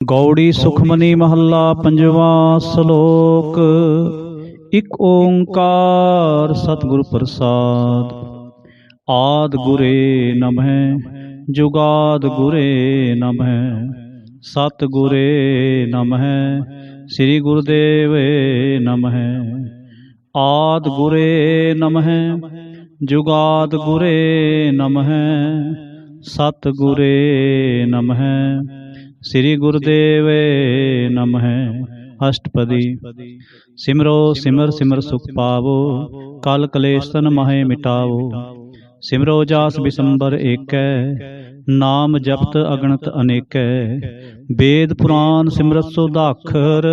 गौड़ी सुखमनी महला पंजवा श्लोक। इक ओंकार सतगुरु प्रसाद। आद गुरे नमः जुगाद गुरे नमः सतगुरे नमः श्री गुरुदेव नमः। आद गुरे नमः जुगाद गुरे नमः सतगुरे नमः श्री गुरुदेव नमः। अष्टपदी। सिमरो सिमर सिमर सुख पावो काल कलेश तन महे मिटावो। सिमरो जास बिसंबर एकै नाम जपत अगणत अनेकै। वेद पुराण सिमरत सुधाखर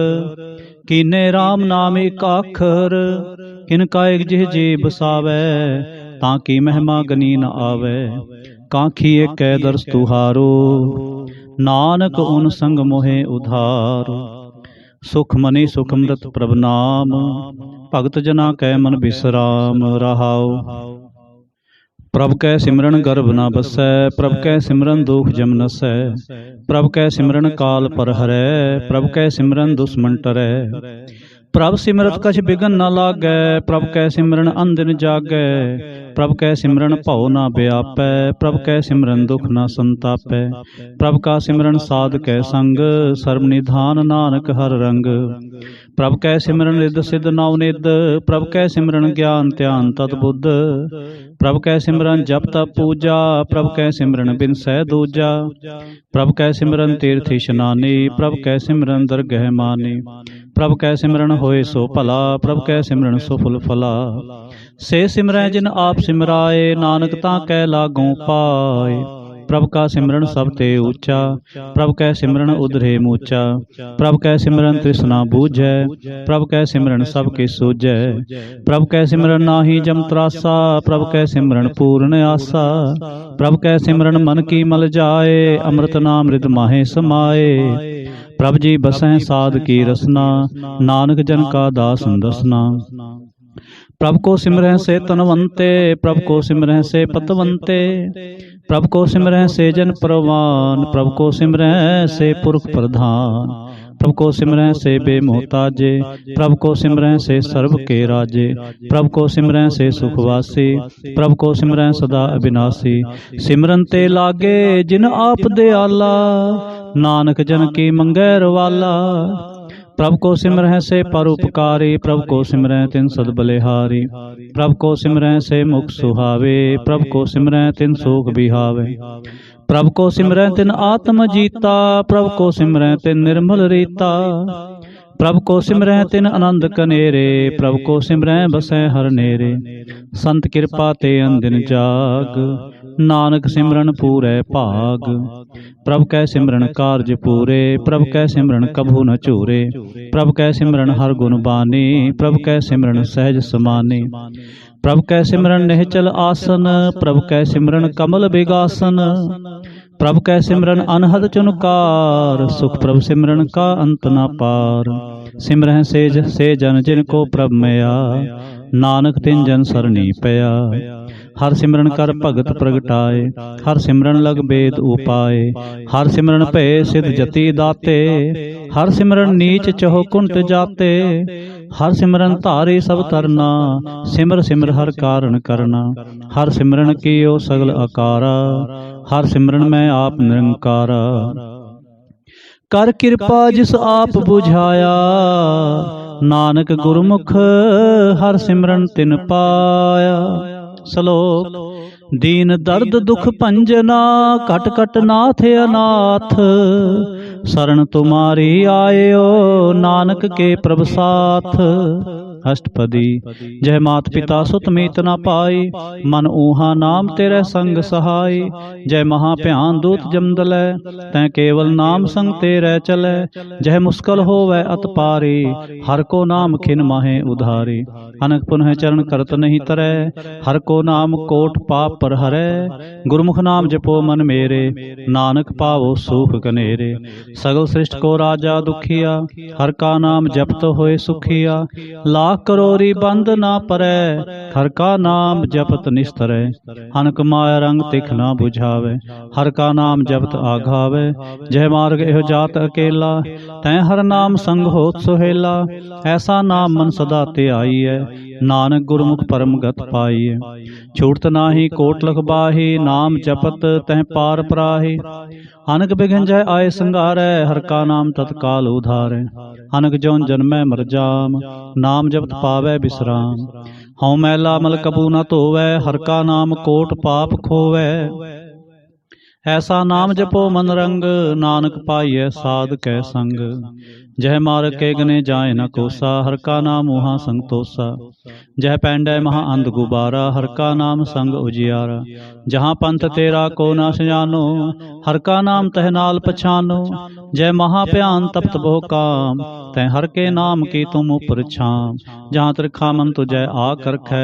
कीने राम नाम एक आखर। किनका एक जिह जी बसावै ताकि महिमा गनी न आवै। काखी एक दरस तुहारो नानक उन संग मोहे उधार। सुख मनी सुखमृत प्रभ नाम भगत जना कै मन बिसराम रहाओ। प्रभ कै सिमरन गर्भ न बसै प्रभ कै सिमरन दुख जम नसै। प्रभ कै सिमरन काल पर हरै प्रभ कै सिमरन दुश्मन टरै। प्रभ सिमरत कछ बिघन न लागै प्रभ कै सिमरन अंदिन जागै। प्रभ कै सिमरन भव न व्यापै प्रभ कै सिमरन दुख न संतापै। प्रभ का सिमरन साध कै संग सर्व निधान नानक हर रंग। प्रभ कै सिमरन रिद सिद्ध नवनिध प्रभ कै सिमरन ज्ञान ध्यान तद्बुद्ध। प्रभ कै सिमरन जप तप पूजा प्रभ कै सिमरन बिनसै दूजा। प्रभ कै सिमरन तीर्थ इशनानी प्रभ कै सिमरन दरगह मानी। प्रभ कै सिमरन होए सो भला प्रभ कै सिमरन सुफल फला। से सिमरै जिन आप सिमराए नानक तां कै लागों पाए। प्रभ का सिमरन सब ते ऊंचा प्रभ कै सिमरन उधरे मूचा। प्रभ कै सिमरन तृष्णा बूझै प्रभ कै सिमरन सब के सूझै। प्रभ कै सिमरन नाहि जम त्रासा प्रभ कै सिमरन पूर्ण आसा। प्रभ कै सिमरन मन की मल जाए अमृत नाम रिद माहे समाए। प्रभ जी बसै साध की रसना नानक जन का दास दसना। प्रभ को सिमरह से तनवंते प्रभ को सिमरह से पतवंते। प्रभ को सिमरह से जन परवान प्रभ को सिमरह से पुरख प्रधान। प्रभ को सिमरह से बेमोहताजे प्रभ को सिमरह से सर्व के राजे। प्रभ को सिमरह से सुखवासी प्रभ को सिमरह सदा अविनाशी। सिमरन ते लागे जिन आप दयाला नानक जन की मंगैर वाला। प्रभ को सिमरह से परोपकारी प्रभ को सिमरह तिन सद बलिहारी। प्रभ को सिमरह से मुख सुहावे प्रभ को सिमरह तिन सोख बिहावे। प्रभ को सिमरह तिन आत्म जीता प्रभ को सिमरह तिन निर्मल रीता। प्रभ को सिमरह तिन आनंद कनेरे प्रभ को सिमरह बसै हर नेरे। संत कृपा ते अंदिन जाग नानक सिमरन पूरै भाग। प्रभ कै सिमरन कारज पूरे प्रभ कै सिमरन कभू न चूरे। प्रभ कै सिमरन हर गुण बानी प्रभ कै सिमरन सहज समानी। प्रभ कै सिमरन निहचल आसन प्रभ कै सिमरन कमल बिगासन। प्रभ कै सिमरन अनहद चुनकार सुख प्रभ सिमरन का अंत न पार। सिमरह से जन जिनको प्रभ मया नानक तिन जन सरनी पया। हर सिमरन कर भगत प्रगटाए हर सिमरन लग बेद उपाय। हर सिमरन भय सिद्ध जति दाते हर सिमरन नीच चहो कुंट जाते। हर सिमरन धारे सब तरना सिमर सिमर हर कारण करना। हर सिमरन कियो सगल आकारा हर सिमरन में आप निरंकारा। कर कृपा जिस आप बुझाया नानक गुरमुख हर सिमरन तिन पाया। श्लोक। दीन दर्द दुख भंजना कट कट नाथ अनाथ। शरण तुम्हारी आयो नानक के प्रभ साथ। अष्टपदी। जय मात पिता सुत मीत न पाई मन ऊहा नाम तेरे संग सहाय। जय महाभ्यान दूत जमदलै तै केवल नाम संग तेरे चलै। जय मुश्किल होवै अत पारी हर को नाम खिन माहे उधारी। अनक पुनः चरण करत नहीं तरै हर को नाम कोट पाप पर हरै। गुरमुख नाम जपो मन मेरे नानक पावो सुख कनेरे। सगल सृष्टि को राजा दुखिया हर का नाम जपत होए सुखिया। लाख लाख करोरी बंद ना परै, हर का नाम जपत निस्तरै। अनक माया रंग तिख ना बुझावे, हर का नाम जपत आघावे। जय मार्ग एहो जात अकेला, तै हर नाम संग होत सुहेला। ऐसा नाम मन सदा ध्याईऐ, नानक गुरमुख परम गत पाईऐ। छूटत नाहि कोट लख बाही, नाम जपत तह पार पराही। अनक बिघन जय आए संघारै, हर का नाम तत्काल उधारै। अनक जौन जन्मै मर जाम, नाम जपत पावै विश्राम। हਉ मैला मल कबू न धोवै, हर का नाम कोट पाप खोवै। ऐसा नाम जपो मन रंग, नानक पाइयै साध कै संग। जह मार्ग के गने जाए न कोसा, हर का नाम मुहा संतोषा। जह पैंडै महा अंध गुबारा, हर का नाम संग उजियारा। जहाँ पंथ तेरा को न सजानो, हर का नाम तह नाल पछानो। जय महाभयान तप्त बहु काम, तह हर के नाम की तुम उपर छाम। जहाँ त्रिखा मन तुझै आकर रै,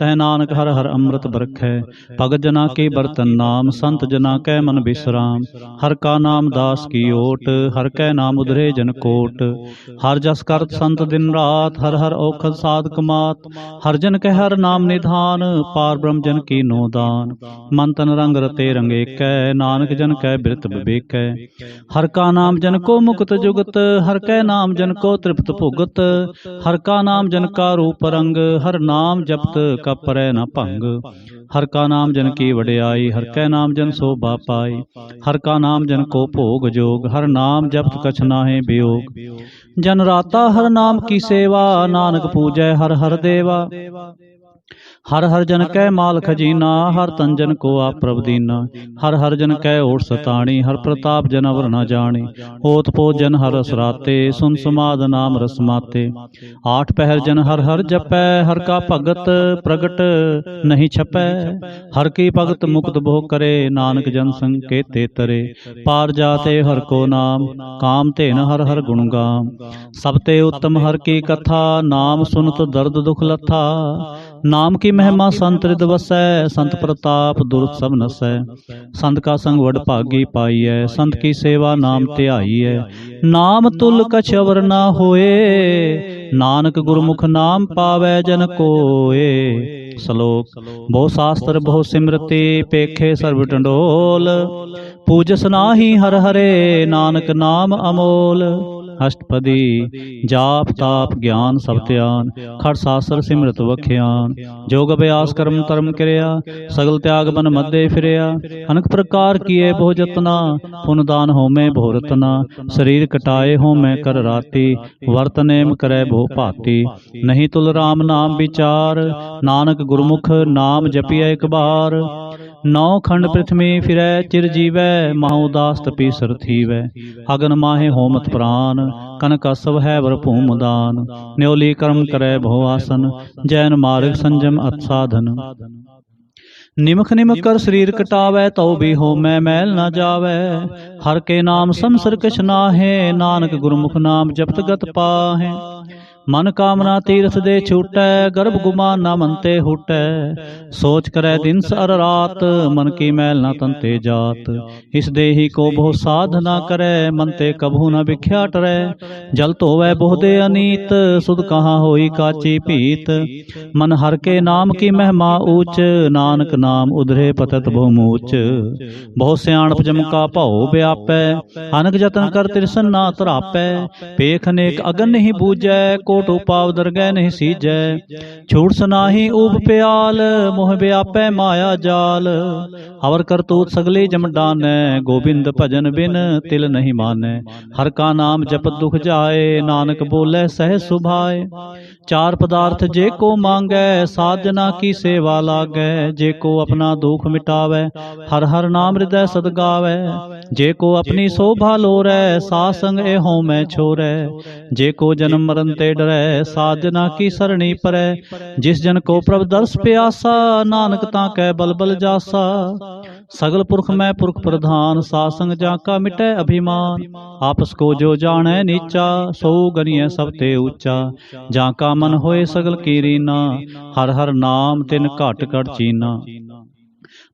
तह नानक हर हर अमृत बरखै। भगत जना की बर्तन नाम, संत जना कै मन विश्राम। हर का नाम दास की ओट, हर कै नाम उधरे जन कोट। हर जस करत संत दिन रात, हर हर औखद साधक मात। हर जन कह हर नाम निधान, पार ब्रह्म जन की नो दान। मन तन रंग रते रंग एकै, नानक जन कै बिरत बिबेकै। हर का नाम जन को मुक्त जुगत, हर कै नाम जन को तृप्त भुगत। हर का नाम जन का रूप रंग, हर नाम जपत का परै न भंग। हर का नाम जन की वड्याई, हर कै नाम जन शोभा पाई। हर का नाम जन को भोग जोग, हर नाम जपत कछ नाहि वियोग। जन राता हर नाम की सेवा, नानक पूजै हर हर देवा। हर हर जन कै माल खजीना, हर तन जन को आप प्रभ दीना। हर हर जन कै ओट सताणी, हर प्रताप जन अवर न जानी। ओत पोत जन हर असराते, सुन समाद नाम रस माते। आठ पहर जन हर हर जपै, हर का भगत प्रगट नहीं छपै। हर की भगत मुक्त बहु करे, नानक जन संग केते तरे। पार जाते हर को नाम, काम तेन हर हर गुण गाम। सबते उत्तम हर की कथा, नाम सुनत दर्द दुख लथा। नाम की महिमा संत हृद वसै, संत प्रताप दुर्त सब नसै। संत का संग वड भागी पाईऐ, संत की सेवा नाम ध्याईऐ। नाम तुल कछ अवर ना होए, नानक गुरमुख नाम पावै जन कोए। श्लोक। बहु शास्त्र बहु सिमरते, पेखे सर्व टंडोल। पूजस नाहि हर हरे, नानक नाम अमोल। अष्टपदी। जाप ताप ज्ञान सब ध्यान, खट शास्त्र सिमरत वख्यान। जोग अभ्यास कर्म धर्म क्रिया, सगल त्याग बन मध्य फिरया। अनेक प्रकार किए बहु जतना, पुन दान होमे बहु रतना। शरीर कटाए होमे कर राती, वर्त नेम करे बहु भांति। नहीं तुल राम नाम विचार, नानक गुरमुख नाम जपिए एक बार। नौ खंड पृथ्वी फिरै चिर जीवै, महु उदास तपीसर थीवै। अगन माहे होमत प्राण, कनक असव है वर भूम दान। न्योली कर्म करे बहु आसन, जैन मार्ग संजम अत साधन। निमख निमख कर शरीर कटावै, तो भी होमै मैल न जावै। हर के नाम समसर कछ नाहे, नानक गुरमुख नाम जपत गत पाहे। मन कामना तीरथ दे छूटै, गर्भ गुमान ना मन ते हुटै। सोच करे दिन सर रात, मन की मैल ना तन ते जात। इस देही को बहु साध ना करे, मन ते कभू न बिख्या टरै। जल धोवै बहु दे अनीत, सुध कहाँ होई काची पीत। मन हर के नाम की महिमा ऊच, नानक नाम उधरे पतत बहु मूच। बहु सियाणप जम का भौ व्यापै, अनक जतन कर तिरसन ना तरापै। पेख अनेक अगन नहीं बूझै, कोट उपाव दरगह नहीं सीजै। छूट सनाही ऊब प्याल, मोह व्यापै माया जाल। अवर करतूत सगली जम डानै, गोबिंद भजन बिन तिल नहीं मानै। हर का नाम जपत दुख जाए, नानक बोले सहज सुभाए। चार पदार्थ जे को मांगै, साधना की सेवा लागै। जे को अपना दुख मिटावै, हर हर नाम हृदय सद गावै। जे को अपनी शोभा लोरै, साध संग ए होमै छोरै। जे को जन्म मरण ते डरै, साधना की सरणी परै। जिस जन को प्रभ दर्श प्यासा, नानक ताकै बल बल जासा। सगल पुरख में पुरख प्रधान, सासंग जाका मिटै अभिमान। आपस को जो जानै नीचा, सो गनिय सब ते ऊंचा। जाका मन होए सगल की रीना, हर हर नाम तिन घट घट चीना।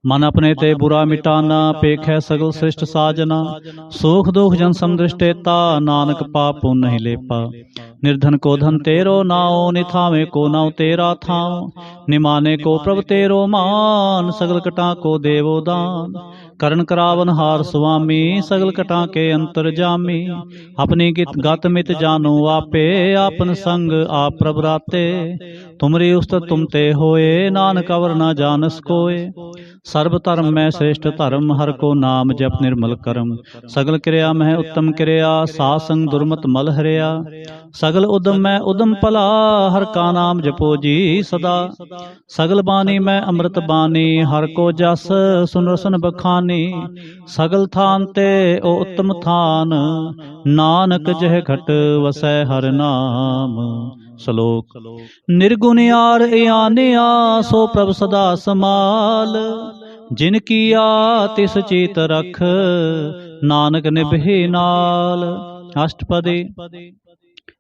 मन अपने ते बुरा मिटाना, पेख है सगल श्रेष्ठ साजना। सुख दुख जन समदृष्टेता, नानक पाप पुण्य नहीं लेपा। निर्धन को धन तेरो नाओ, निथावे को नाव तेरा थाओ। निमाने को प्रभ तेरो मान, सगल कटा को देवो दान। करण करावन हार स्वामी, सगल कटा के अंतर जामी। अपनी गत मित जानो आपे, आपन संग आप प्रभराते। तुमरी उस्तत तुम ते होए, नानक अवर न जानस कोय। सर्व धर्म में श्रेष्ठ धर्म, हर को नाम जप निर्मल करम। सगल क्रिया में उत्तम क्रिया, सासंग दुर्मत मल हरिया। सगल उदम में उदम भला, हर का नाम जपो जी सदा। सगल बानी में अमृत बानी, हर को जस सुन रसन बखानी। सगल थान ते ओ उत्तम थान, नानक जह घट वसै हर नाम। श्लोक। निर्गुण यार यानिया, सो प्रभ सदा समाल। जिन किया तिस चीत रख, नानक निभि नाल। अष्टपदी।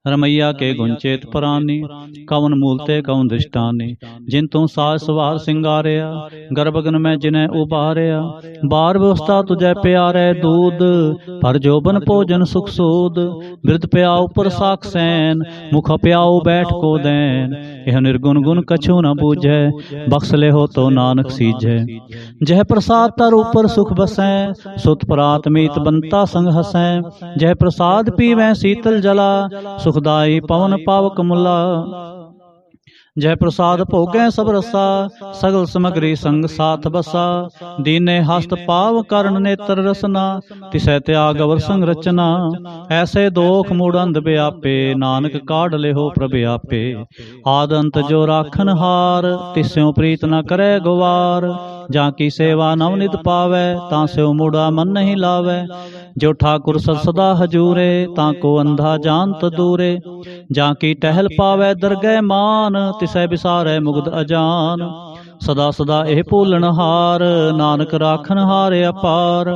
रमैया के गुंचेत परानी, कवन मूलते कवन दृष्टानी। जिन तू साज सवार सिंगारिया, गर्भगन में जिन्हें उबारिया। बार व्यवस्था तुझे प्यारे दूध, पर जोबन भोजन सुख सूद। वृद्ध प्याऊ पर साख सैन, मुख प्याऊ बैठ को दैन। यह निर्गुण गुण कछु न बूझे, बख्श ले हो तो नानक सीझे। जह प्रसाद तर ऊपर सुख बसै, सुत परात मीत बनता संग हसै। जह प्रसाद पीवै शीतल जला, सुखदाई पवन पावक मुला। जय प्रसाद भोगै सब रसा, सगल समग्री संग साथ बसा। दीने हस्त पाव करण नेत्र रसना, तिसै त्याग अवर संग रचना। ऐसे दोख मूड अंध व्यापे, नानक काढ़ ले हो प्रभ आपे। आद अंत जो राखन हार, तिस्यों प्रीत न करे गुवार। जाकी सेवा नवनित पावै, तांस्यों मूढ़ा मन नहीं लावै। जो ठाकुर सदा हजूरे, ताको अंधा जानत दूरे। जाकी टहल पावै दरगह मान, तिसै बिसारै मुग्ध अजान। सदा सदा एह भूलन हार, नानक राखन हार अपार।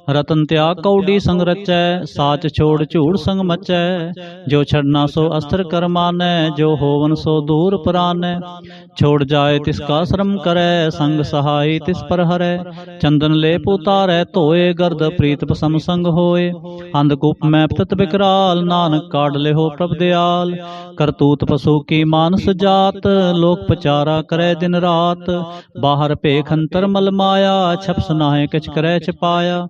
रतन त्याग कौडी संग रचै, साच छोड़ झूठ संग मचै। जो छड़ना सो अस्त्र कर मानै, जो होवन सो दूर परानै। छोड़ जाए तिसका श्रम करै, संग सहाय तिस पर हरै। चंदन लेप उतारै धोए, गर्द प्रीत पसम संग होए। अंधकूप में पतत विकराल, नानक काढ़ ले हो प्रभ दयाल। करतूत पशु की मानस जात, लोक पचारा करे दिन रात। बाहर पेख अंतर मल माया, छप सुनाहे किछ करे छिपाया।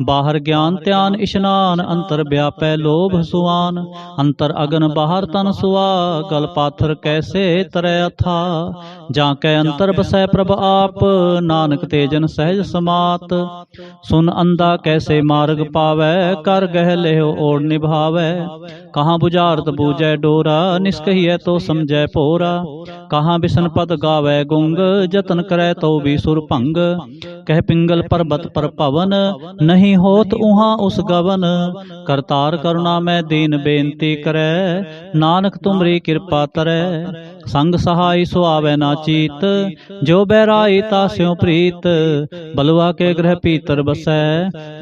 बाहर ज्ञान ध्यान इशनान, अंतर व्यापै लोभ सुआन। अंतर अगन बाहर तन सुआ, गल पाथर कैसे तरै अथा। जाकै अंतर बसै प्रभ आप, नानक तेजन सहज समात। सुन अंधा कैसे मार्ग पावै, कर गह लेहो ओढ़ निभावै। कहाँ बुझारत बूझै डोरा, निष्कहियै तो समझै पोरा। कहाँ बिसन पद गावै गुंग, जतन करै तो भी सुर भंग। कह पिंगल पर्वत पर पवन, नहीं होत उहाँ उस गवन। करतार करुणा में दीन बेनती करे, नानक तुमरी कृपा तरै। संग सहाय सुआवै ना चीत, जो बैराई तास्यों प्रीत। बलुआ के ग्रह पीतर बसै,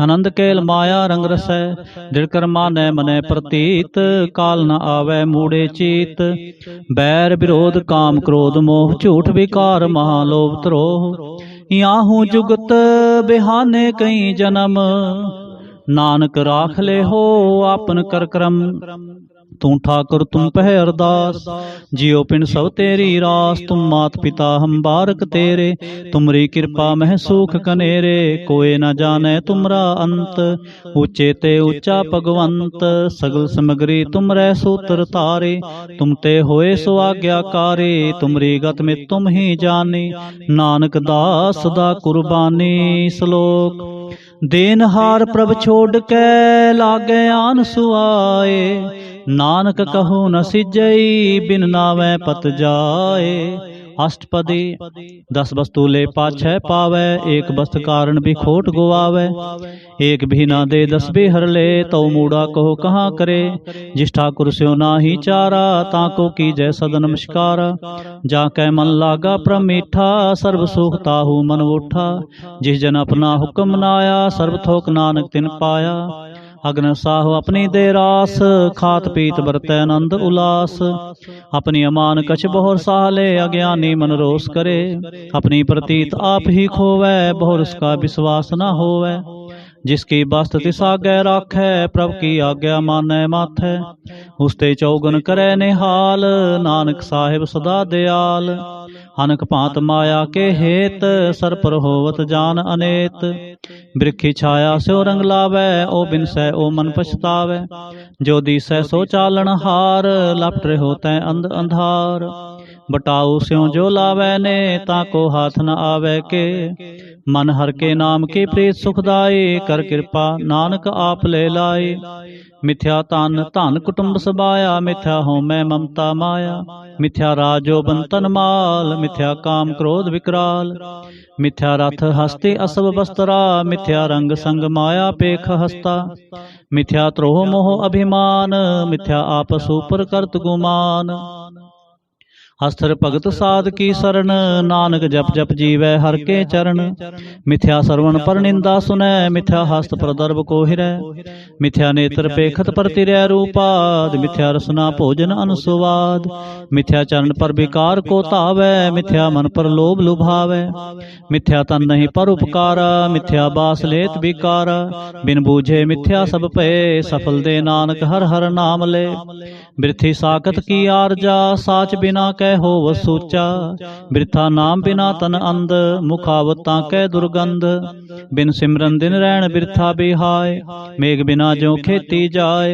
आनंद केल माया रंग रसै। दृढ़कर मानै मनै प्रतीत, काल न आवै मूढ़े चीत। बैर विरोध काम क्रोध मोह, झूठ विकार महालोभ द्रोह। याहू जुगत बिहाने कई जन्म, नानक राख ले हो आपन कर क्रम। तू ठाकुर तुम पह अरदास, जियो पिंड सब तेरी रास। तुम मात पिता हम बारक तेरे, तुमरी कृपा मह सुख कनेरे। कोई न जाने तुमरा अंत, ऊंचे ते ऊंचा भगवंत। सगल समग्री तुम रै सूत्र तारे, तुम ते होए सो आज्ञाकारी। तुमरी गत में तुम ही जानी, नानक दास सदा कुर्बानी। श्लोक। देनहार प्रभ छोड़ के, लागे आन सुआए। नानक कहूँ न सिजई, बिन नावै पत जाए। अष्टपदी। 10 वस्तु ले पाछै पावै, एक वस्तु कारण भी खोट गुआवै। एक भी ना दे 10 भी हर ले, तो मूढ़ा कहो कहाँ करे। जिस ठाकुर स्यो नाही चारा, ताको कीजै सद नमस्कारा। जाकै मन लागा प्रमीठा, सर्व सुख ताहू मन उठा। जिस जन अपना हुक्म नाया, सर्व थोक नानक तिन पाया। अग्न साहु अपनी दे रास, खात पीत बरतै आनंद उलास। अपनी अमान कछ बहुर साले, अज्ञानी मन रोष करे। अपनी प्रतीत आप ही खोवै, बहुर उसका विश्वास न होवै। जिसकी बस्त तिस आगे राखै, प्रभ की आज्ञा मानै माथै। उसते चौगुन करे निहाल, नानक साहिब सदा दयाल। अनक भांत माया के हेत, सर पर होवत जान अनेत। बिरखी छाया स्यो रंग लावै, ओ बिनसै ओ मन पछतावै। जो दिसै सो चालन हार, लपट रहो तै अंध अंधार। बटाऊ स्यों जो लावै ने, ताको हाथ न आवे के। मन हर के नाम की प्रीत सुखदाई, कर कृपा नानक आप ले लाई। मिथ्या तन धन कुटुंब सबाया, मिथ्या होमै ममता माया। मिथ्या राजोबन तन माल, मिथ्या काम क्रोध विकराल। मिथ्या रथ हस्ती असब बस्तरा, मिथ्या रंग संग माया पेख हस्ता। मिथ्या त्रोह मोह अभिमान, मिथ्या आपस ऊपर करत गुमान। हस्तर भगत साध की शरण, नानक जप जप जीवै हर के चरण। मिथ्या श्रवण पर निंदा सुनै, मिथ्या हस्त पर दर्भ को हिरै। मिथ्या नेत्र पेखत पर तिरै रूपाद, मिथ्या रसना भोजन अनुस्वाद। मिथ्या चरण पर विकार को धावै, मिथ्या मन पर लोभ लुभावै। मिथ्या तन नहीं पर उपकारा, मिथ्या बास लेत विकारा। बिन बूझे मिथ्या सब भय, सफल दे नानक हर हर नाम ले। बिरथी साकत की आरजा, साच बिना कै हो सूचा। बिरथा नाम बिना तन अंध, मुखावतां कै दुर्गंध। बिन सिमरन दिन रैन बिरथा बिहाय, मेघ बिना ज्यों खेती जाय।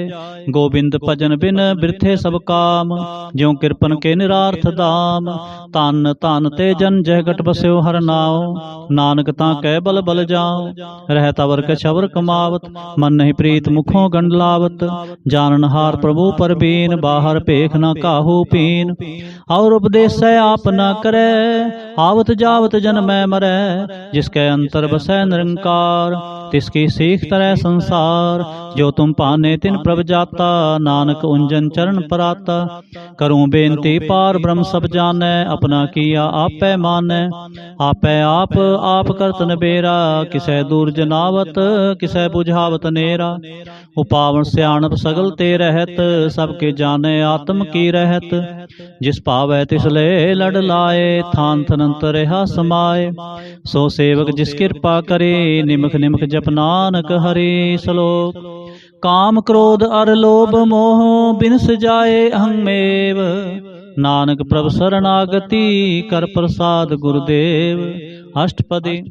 गोबिंद भजन बिन बिरथे सब काम, ज्यों कृपन के निरार्थ दाम। तन तन ते जन जह गट बस्यो हर नाओ, नानक तां कै बल बल जाओ। रहता वर कछवर कमावत, मन नहीं प्रीत मुखों गंड लावत। जानन हार प्रभु पर बीन, बाहर पेख न काहू पीन। और उपदेश आप न करे, आवत जावत जन्मै मरै। जिसके अंतर बसै निरंकार, तिसकी सीख तरह संसार। जो तुम पाने तिन प्रभ जाता, नानक उंजन चरण पराता। करूं बेनती पार ब्रह्म सब जानै, अपना किया आपै मानै। आपै आप करत नबेरा, किसै दूर जनावत किसै बुझावत नेरा। उपावन स्याणप सगल ते रहत, सबके जाने आत्म की रहत। जिस पावै तिस ले लड़ लाए, थान थनंत रहा समाए। सो सेवक जिस कृपा करे, निमख निमख जप नानक हरि। श्लोक। काम क्रोध अर लोभ मोह, बिनस जाए अहंमेव। नानक प्रभ शरणागति, कर प्रसाद गुरुदेव। अष्टपदी।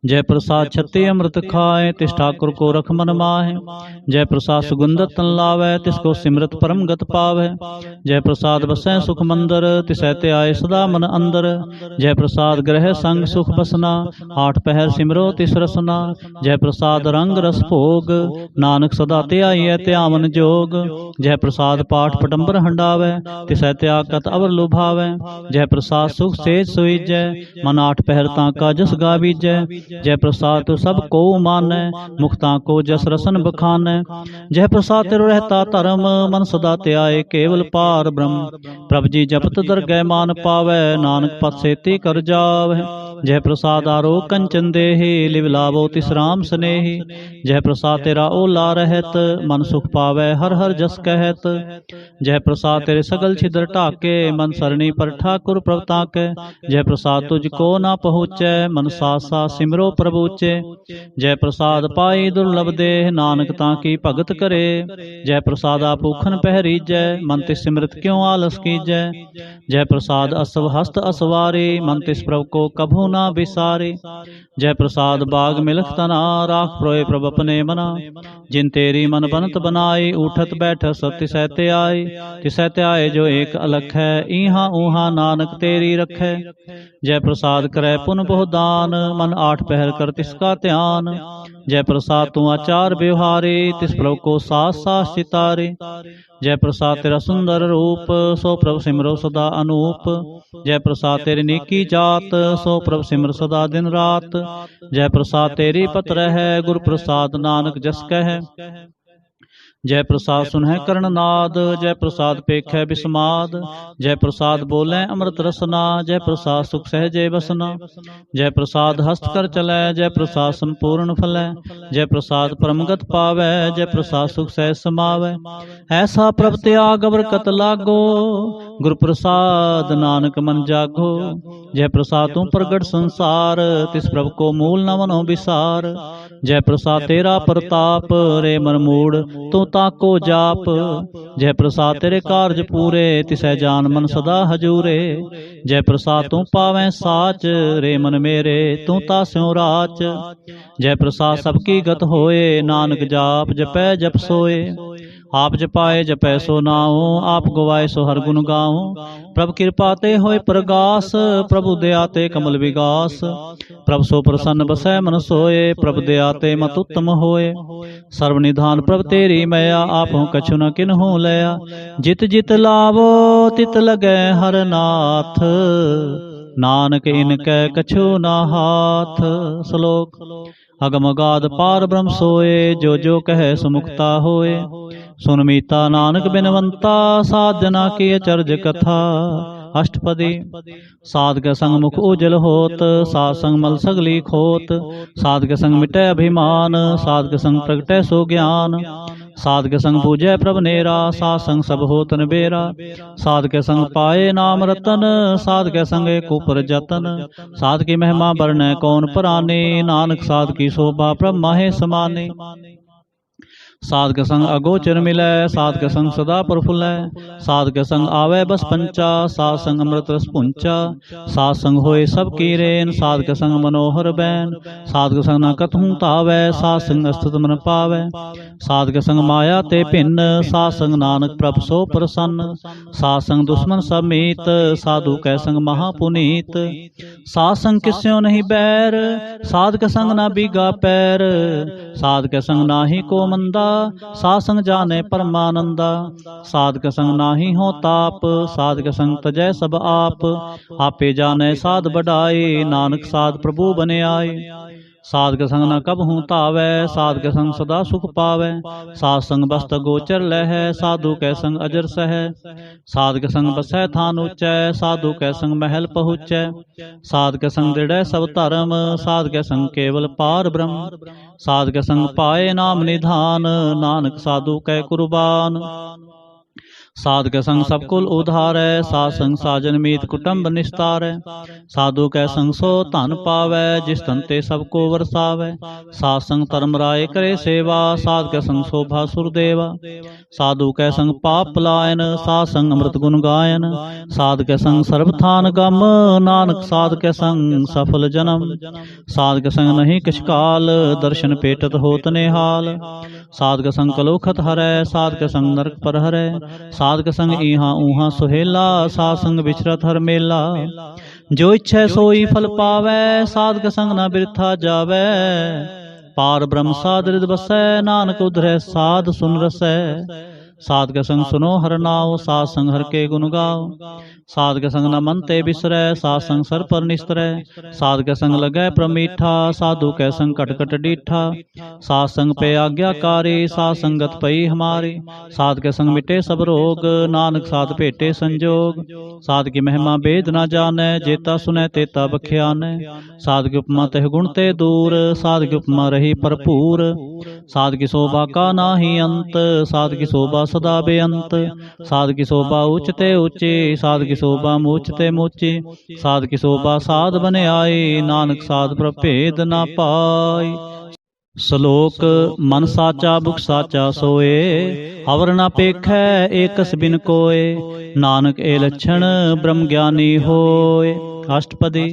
जय प्रसाद छत्ती अमृत खाए, तिस ठाकुर को रख मन माहे। जय प्रसाद सुगंधत तन लावै, तिसको सिमरत परम गत पावै। जय प्रसाद बसै सुख मंदर, तिसै ते आए सदा मन अंदर। जय प्रसाद ग्रह संग सुख बसना, आठ पहर सिमरो तिस रसना। जय प्रसाद रंग रस भोग, नानक सदा ते आइए त्यावन जोग। जय प्रसाद पाठ पटंबर हंडावै, तिसै त्यागत अवर लुभावै। जय प्रसाद सुख सेज सुईजै, मन आठ पहर ताका जस गावीजै। जय प्रसाद तो सब को मानै, मुक्ता को जस रसन बखानै। जय प्रसाद तेरो रहता धर्म, मन सदा त्याए केवल पार ब्रह्म। प्रभ जी जपत दरगह मान पावै, नानक पद सेती कर जावै। जय प्रसाद आरोग कंचन देहि, लिव लावो तिस राम स्नेहि। जय प्रसाद तेरा ओला रहत, मन सुख पावै हर हर जस कहत। जय प्रसाद तेरे सगल छिद्र ढाके, मन सरणी पर ठाकुर प्रभ ताकै। जय प्रसाद तुझको ना पहुँचै, मन साथ साथ सिमरो प्रभुचे। जय प्रसाद पाई दुर्लभ देह, नानक ताकी भगत करे। जय प्रसादा भूखन पहरीजै, मन तिस सिमरत क्यों आलस कीजै। जय प्रसाद असव हस्त असवारे, मन तिस प्रभु को कभू ना बिसारे। जय प्रसाद बाग मिलख तना, राख प्रोए प्रभ अपने मना। जिन तेरी मन बनत बनाई, उठत बैठत सब तिसै ते आई। तिसै ते आए जो एक अलख है, इहाँ ऊहाँ नानक तेरी रखै। जय प्रसाद करे पुन बहु दान, मन आठ पहर कर तिसका ध्यान। जय प्रसाद तू आचार व्यवहारे, तिस प्रभु को सास सास चितारे। जय प्रसाद तेरा सुंदर रूप, सो प्रभु सिमरो सदा अनूप। जय प्रसाद तेरी नीकी जात, सो प्रभु सिमर सदा दिन रात। जय प्रसाद तेरी पत्र है, गुरु प्रसाद नानक जस कह। जय प्रसाद सुनह कर्णनाद, जय प्रसाद पेखै बिस्माद, जय प्रसाद बोलै अमृत रसना, जय प्रसाद सुख सहजे बसना, जय प्रसाद हस्त कर चलै, जय प्रसाद संपूर्ण फलै, जय प्रसाद परमगत पावै, जय प्रसाद सुख सहज समावै। ऐसा प्रभ त्याग बरकत लागो, गुरु प्रसाद नानक मन जागो। जय प्रसाद तू प्रगट संसार, तिस प्रभ को मूल न मनो विसार। जय प्रसाद तेरा प्रताप, रे मन मूड तू ताको जाप। जय प्रसाद तेरे कारज पूरे, तिसै जान मन सदा हजूरे। जय प्रसाद तू पावै साच, रे मन मेरे तू तास्यों राच। जय प्रसाद सबकी गत होए, नानक जाप जपै जप सोए। आप जपाए जपै सो नाओ, आप गवाए सो हर गुण गाओ। प्रभ कृपा ते होए प्रगास, प्रभु दया ते कमल विगास। प्रभ सो प्रसन्न बसै मन सोए, प्रभ दया ते मत उत्तम होए। सर्वनिधान प्रभ तेरी मया, आपहु कछु न किन्हु लया। जित जित लावो तित लगै हर नाथ, नानक इनकै कछु न हाथ। श्लोक। अगम अगाध पार ब्रह्म सोए, जो जो कहे सुमुक्ता होए। सुन मीता नानक बिनवंता, साधना की अचरज कथा। अष्टपदी। साध के संग मुख उजल होत, साध संग मल सगली खोत। साध के संग मिटै अभिमान, साध के संग प्रगटै सो ज्ञान। साध के संग पूजै प्रभ नेरा, साध संग सब होत निबेरा। साध के संग पाए नाम रतन, साध के संग एक ऊपर जतन। साध की महिमा बरनै कौन पराने, नानक साध की शोभा प्रभ माहे समाने। साध के संग अगोचर मिलै, साध के संग सदा प्रफुल्लै। साध के संग आवे बस पंचा, साध संग अमृत रस पुंचा। साध संग होए सब की रेन, साध के संग मनोहर बैन। साध के संग न कतहु तावै, साध संग अस्तुत मन पावै। साध के संग माया ते भिन्न, साध संग नानक प्रभ सो प्रसन्न। साध संग दुश्मन सब मीत, साधु कै संग महापुनीत। साध संग किस्यों नहीं बैर, साध के संग ना बीगा पैर। साध के संग नाही को मंदा, साध संग जाने परमानंदा। साध के संग नाही हो ताप, साध के संग तजै सब आप। आपे जाने साध बढ़ाए, नानक साध प्रभु बने आए। साध के संग न कबहू तावै, साध के संग सदा सुख पावै। साध संग बस्त गोचर लहै, साधु कै संग अजर सहै। साध के संग बसै थान ऊंचै, साधु कै संग महल पहुँचै। साध के संग दृढ़ै सब धर्म, साध के संग केवल पार ब्रह्म। साध के संग पाए नाम निधान, नानक साधु कै कुर्बान। साध के संग सब कुल उधारै, साध संग साजन मीत कुटुंब निस्तारै। साधु कै संग सो धन पावै, जिस धन ते सबको वरसावै। साध संग धर्म राय करे सेवा, साध के संग शोभा सुरदेवा। साधु कै संग पाप पलायन, साध संग अमृत गुण गायन। साध के संग सर्वथान गम, नानक साध के संग सफल जन्म। साध के संग नहीं किछ काल, दर्शन पेटत होत निहाल। साध के संग कलोखत हरै, साध के संग नरक पर हरै। साध के संग इहाँ ऊहाँ सुहेला, साध संग बिचरत हर मेला। जो इच्छै सोई फल पावै, साध के संग न बिरथा जावै। पार ब्रह्म साध हृद बसै, नानक उधरै साध सुन रसै। साध के संग सुनो हर नाव, साध संग हर के गुण गाओ। साध के संग न मन ते बिसरै, साध संग सर पर निस्तरै। साध के संग लगै प्रमीठा, साधु के संग कट कट डीठा। साध संग पे आज्ञाकारी, साध संगत पई हमारी। साध के संग मिटे सब रोग, नानक साध भेटे संजोग। साध की महिमा भेद न जानै, जेता सुनै तेता बख्यानै। साध की उपमा तह गुण ते दूर, साध की उपमा रही भरपूर। साध की शोभा का नाही अंत, साध की शोभा सदा बेअंत। साध की शोभा उच्चते ऊंची, साध की शोभा मूचते मूची। साध की शोभा साध बने आई, नानक साध प्रभेद ना पाई। श्लोक। मन साचा बुख साचा सोए, अवर न पेखै एकस बिन कोय। नानक ए लक्षण ब्रह्म ज्ञानी होय। अष्टपदी।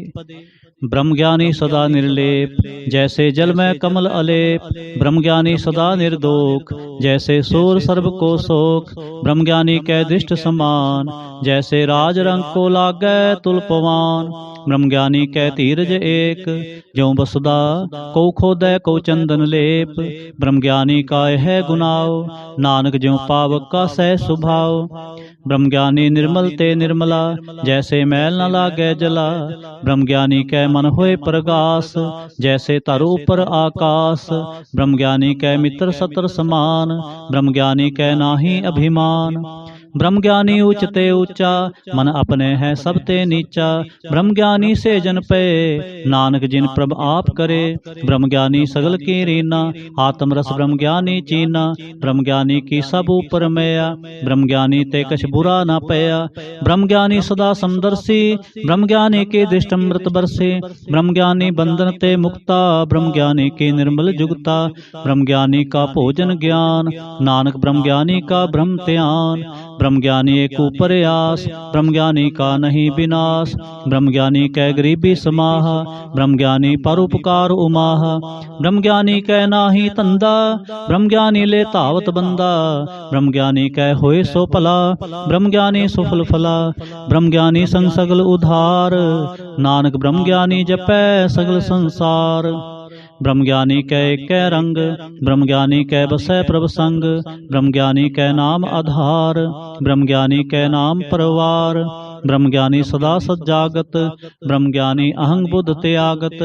ब्रह्मज्ञानी सदा निर्लेप, जैसे जल में कमल अलेप। ब्रह्मज्ञानी सदा निर्दोख, जैसे सूर सर्व को शोक। ब्रह्मज्ञानी कै दृष्ट समान, जैसे राज रंग को लागै तुल पवान। ब्रह्म ज्ञानी कै धीरज एक, ज्यों बसुदा को खोदै को चंदन लेप। ब्रह्म ज्ञानी का है गुनाव, नानक ज्यों पावक का सह सुभाव। ब्रह्म ज्ञानी निर्मल ते निर्मला, जैसे मैल न लागे जला। ब्रह्म ज्ञानी कै मन होए प्रगास, जैसे तरु ऊपर आकाश। ब्रह्म ज्ञानी कै मित्र सतर समान, ब्रह्म ज्ञानी कै नाहि अभिमान। ब्रह्म ज्ञानी उच्च ते ऊंचा, मन अपने है सब ते नीचा। ब्रह्म ज्ञानी से जन पे, नानक जिन प्रभ आप करे। ब्रह्म ज्ञानी सगल की रीना, आत्म रस ब्रह्म ज्ञानी चीना। ब्रह्म ज्ञानी की सब ऊपर मैया, ब्रह्म ज्ञानी ते कछ बुरा ना पया। ब्रह्म ज्ञानी सदा समदर्शी, ब्रह्म ज्ञानी की दृष्ट अमृत बरसे। ब्रह्म ज्ञानी बंधन ते मुक्ता, ब्रह्म ज्ञानी की निर्मल जुगता। ब्रह्म ज्ञानी का भोजन ज्ञान, नानक ब्रह्म ज्ञानी का ब्रह्म ध्यान। ब्रह्म ज्ञानी एक ऊपर आस, ब्रह्म ज्ञानी का नहीं विनाश। ब्रह्म ज्ञानी कै गरीबी समाहा, ब्रह्म ज्ञानी परोपकार उमाहा। ब्रह्म ज्ञानी कै नाही तंदा, ब्रह्म ज्ञानी ले तावत बंदा। ब्रह्म ज्ञानी कै होए सो भला, ब्रह्म ज्ञानी सुफल फला। ब्रह्म ज्ञानी संग सगल उधार, नानक ब्रह्म ज्ञानी जपै सगल संसार। ब्रह्म ज्ञानी कै कै रंग, ब्रह्म ज्ञानी कै बसै प्रभ संग। ब्रह्म ज्ञानी कै नाम आधार, ब्रह्म ज्ञानी कै नाम परवार। ब्रह्म ज्ञानी सदा सज्जागत, ब्रह्म ज्ञानी अहंग बुद्ध त्यागत।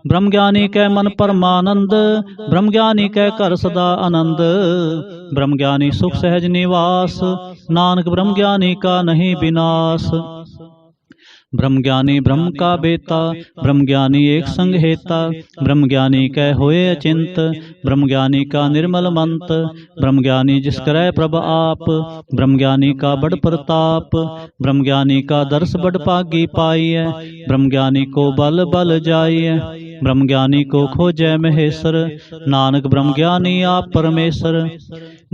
ब्रह्म ज्ञानी कै मन परमानंद, ब्रह्म ज्ञानी कै कर सदा आनंद। ब्रह्म ज्ञानी सुख सहज निवास, नानक ब्रह्म ज्ञानी का नहीं विनाश। ब्रह्म ज्ञानी ब्रह्म का बेता, ब्रह्म ज्ञानी एक संग हेता। ब्रह्म ज्ञानी कै होए अचिंत, ब्रह्म ज्ञानी का निर्मल मंत। ब्रह्म ज्ञानी जिस करे प्रभ आप, ब्रह्म ज्ञानी का बड़ प्रताप। ब्रह्म ज्ञानी का दर्श बड़ पागी पाइय, ब्रह्म ज्ञानी को बल बल जाइय। ब्रह्म ज्ञानी को खोजै महेश्वर, नानक ब्रह्म ज्ञानी आप परमेश्वर।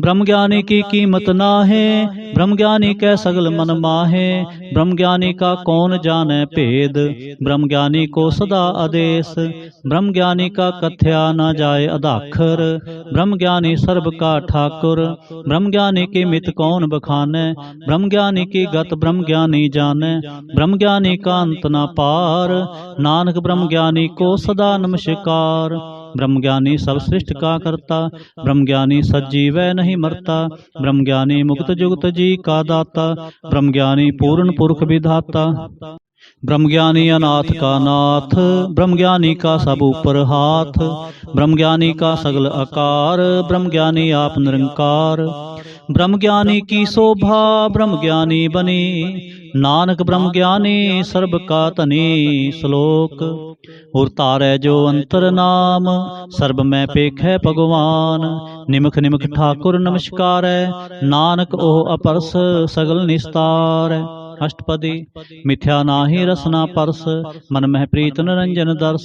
ब्रह्म ज्ञानी की कीमत नाहे, ब्रह्म ज्ञानी कै सगल मन माहे। ब्रह्म ज्ञानी का कौन जाने भेद, ब्रह्म ज्ञानी को सदा आदेश। ब्रह्म ज्ञानी का कथ्या न जाए अदाखर, ब्रह्म ज्ञानी सर्व का ठाकुर। ब्रह्म ज्ञानी की मित कौन बखाने, ब्रह्म ज्ञानी की गत ब्रह्म ज्ञानी जाने। ब्रह्म ज्ञानी का अंत न पार, नानक ब्रह्म ज्ञानी को सदा नमस्कार। ब्रह्म ज्ञानी सब सृष्ट का करता, ब्रह्म ज्ञानी सज्जीवै नहीं मरता। ब्रह्म ज्ञानी मुक्त जुगत जी का दाता, ब्रह्म ज्ञानी पूर्ण पुरख विधाता। ब्रह्म ज्ञानी अनाथ का नाथ, ब्रह्म ज्ञानी का सब ऊपर हाथ। ब्रह्म ज्ञानी का सगल आकार, ब्रह्म ज्ञानी आप निरंकार। ब्रह्म ज्ञानी की शोभा, ब्रह्म ज्ञानी बनी। नानक ब्रह्म ज्ञानी सर्ब का धनी। श्लोक और तारै जो अंतर नाम, सर्ब में पेखै भगवान। निमख निमख ठाकुर नमस्कार, नानक ओह अपरस सगल निस्तार। अष्टपदी मिथ्या नाहि रसना परस, मन मह प्रीत निरंजन दर्श।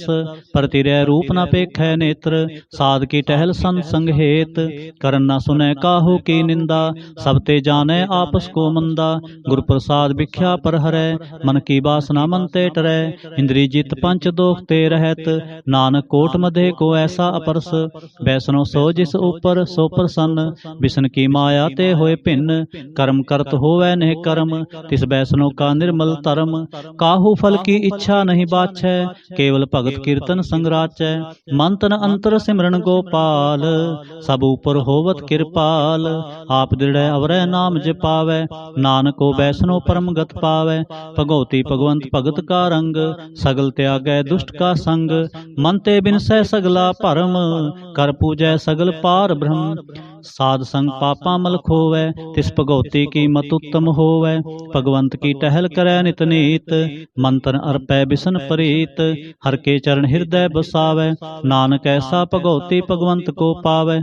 प्रतिरय रूप न पेखै नेत्र, साध की टहल संत संग हेत। करन न सुनै काहू की निंदा, सब ते जाने आपस को मंदा। गुर प्रसाद भिख्या पर हरै, मन की बासना मन ते टरै। इंद्री जित पंच दोख ते रहत, नानक कोट मधे को ऐसा अपरस। वैष्णव सो जिस ऊपर सो प्रसन्न, विष्णु की माया ते होए भिन्न। कर्म करत होवै नेह कर्म, तिस वैष्णव का निर्मल धर्म। काहू फल की इच्छा नहीं बाछै, केवल भगत कीर्तन संगराचै। मन तन अंतर सिमरन गोपाल, सब ऊपर होवत कृपाल। आप दृढ़ अवरै नाम जपावै, नानक को वैष्णव परम गत पावै। भगवती भगवंत भगत का रंग, सगल त्यागै दुष्ट का संग। मन ते बिनसै सगला भरम, कर पूजै सगल पार ब्रह्म। साध संग पापा मल खोवै, तिस भगवती की मत उत्तम होवै। भगवंत की टहल करै नित नीत, मन तन अर्पै बिसन प्रीत। हर के चरण हृदय बसावै, नानक ऐसा भगवती भगवंत को पावै।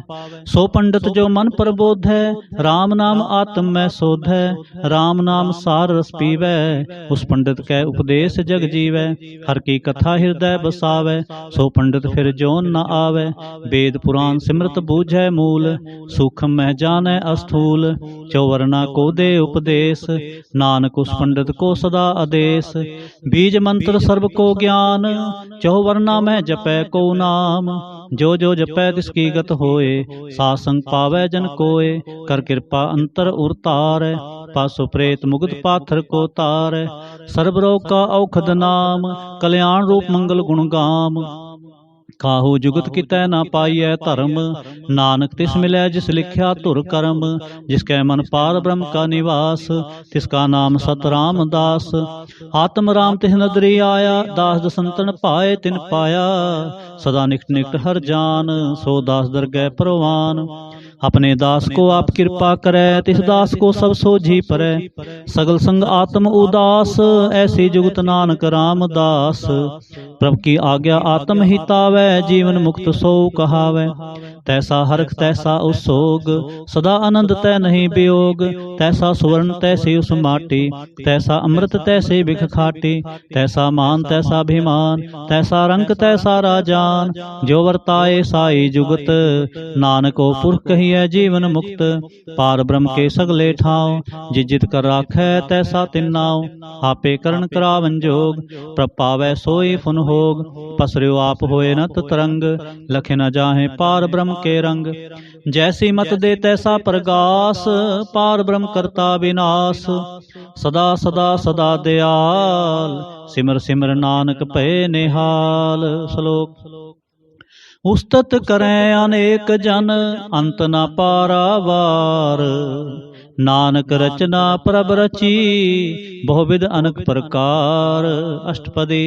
सो पंडित जो मन प्रबोधै, राम नाम आत्म में शोधै। राम नाम सार रस पीवै, उस पंडित कै उपदेश जग जीवै। हर की कथा हृदय बसावै, सो पंडित फिर जोन न आवै। वेद पुराण सिमरत बूझै मूल, सूक्ष्म मह जानै अस्थूल। चौवर्णा को दे उपदेश, नानक उस पंडित को सदा आदेश। बीज मंत्र सर्व को ज्ञान, चौवर्णा में जपै को नाम। जो जो जपै तिसकी गत होए, साध संग पावै जन कोय। कर कृपा अंतर उरतारै, पासो प्रेत मुगत पाथर को तारै। सर्ब रोग का औखद नाम, कल्याण रूप मंगल गुण गाम। काहू जुगत कितै ना पाइयै धर्म, नानक तिस मिलै जिस लिखिया धुर करम। जिसकै मन पार ब्रह्म का निवास, तिसका नाम सत रामदास। आत्म राम तिस नदरी आया, दास दसंतन पाए तिन पाया। सदा निकट निकट हर जान, सो दास दरगह परवान। अपने दास को आप कृपा करे, तिस दास को सब सोझी परै। सगल संग आत्म उदास, ऐसी जुगत नानक रामदास। प्रभु की आज्ञा आत्म हितावै, जीवन मुक्त सो कहावै। तैसा हरख तैसा उसोग, सदा आनंद तै नहीं वियोग। तैसा सुवर्ण तैसी उस माटी, तैसा अमृत तैसे बिख खाटी। तैसा मान तैसा अभिमान, तैसा रंक तैसा राजान। जो वर्ताए साई जुगत, नानक ओ पुरख कहिए जीवन मुक्त। पार ब्रह्म के सगले ठाव, जित जित कर राखै तैसा तिन नाव। आपे करण करावन जोग, प्रभ पावै सोई फुन होग। पसर्यो आप होए नत तरंग, लखे न जाहे पार ब्रह्म के रंग। जैसी मत दे तैसा प्रगास, पार ब्रह्म करता विनाश। सदा सदा सदा दयाल, सिमर सिमर नानक भय निहाल। श्लोक। उस्तत करें अनेक जन, अंत न पारावार। नानक रचना प्रभ रची, बहुविध अनक प्रकार। अष्टपदी।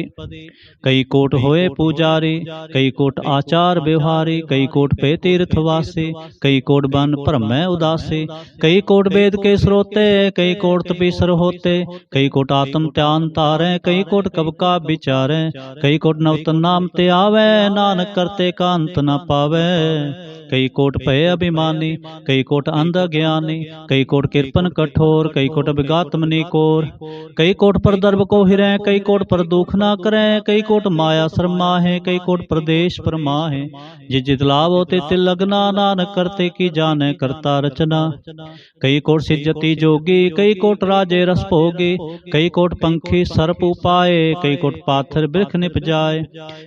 कई कोट होए पुजारी, कई कोट आचार व्यवहारी। कई कोट पे तीर्थवासी, कई कोट बन भ्रमै उदासी। कई कोट वेद के स्रोते, कई कोट तपीसर होते। कई कोट आत्म त्यान तारे, कई कोट कब का विचारे। कई कोट नवतन नाम ते आवे, नानक करते का अंत न पावे। कई कोट भय अभिमानी, कई कोट अंध ज्ञानी। कई कोट किरपन कठोर, कई कोट विगात मनिकोर। कई कोट पर दर्भ को हिरै, कई कोट पर दुख न करें। कई कोट माया शर्माहे, कई कोट प्रदेश परमाहे। जित जित लाभ होते तिल लगना, नानक करते की जाने करता रचना। कई कोट सिद्धति जोगी, कई कोट राजे रस भोगी। कई कोट पंखी सर्प उपाय, कई कोट पाथर बिरख निप जाए।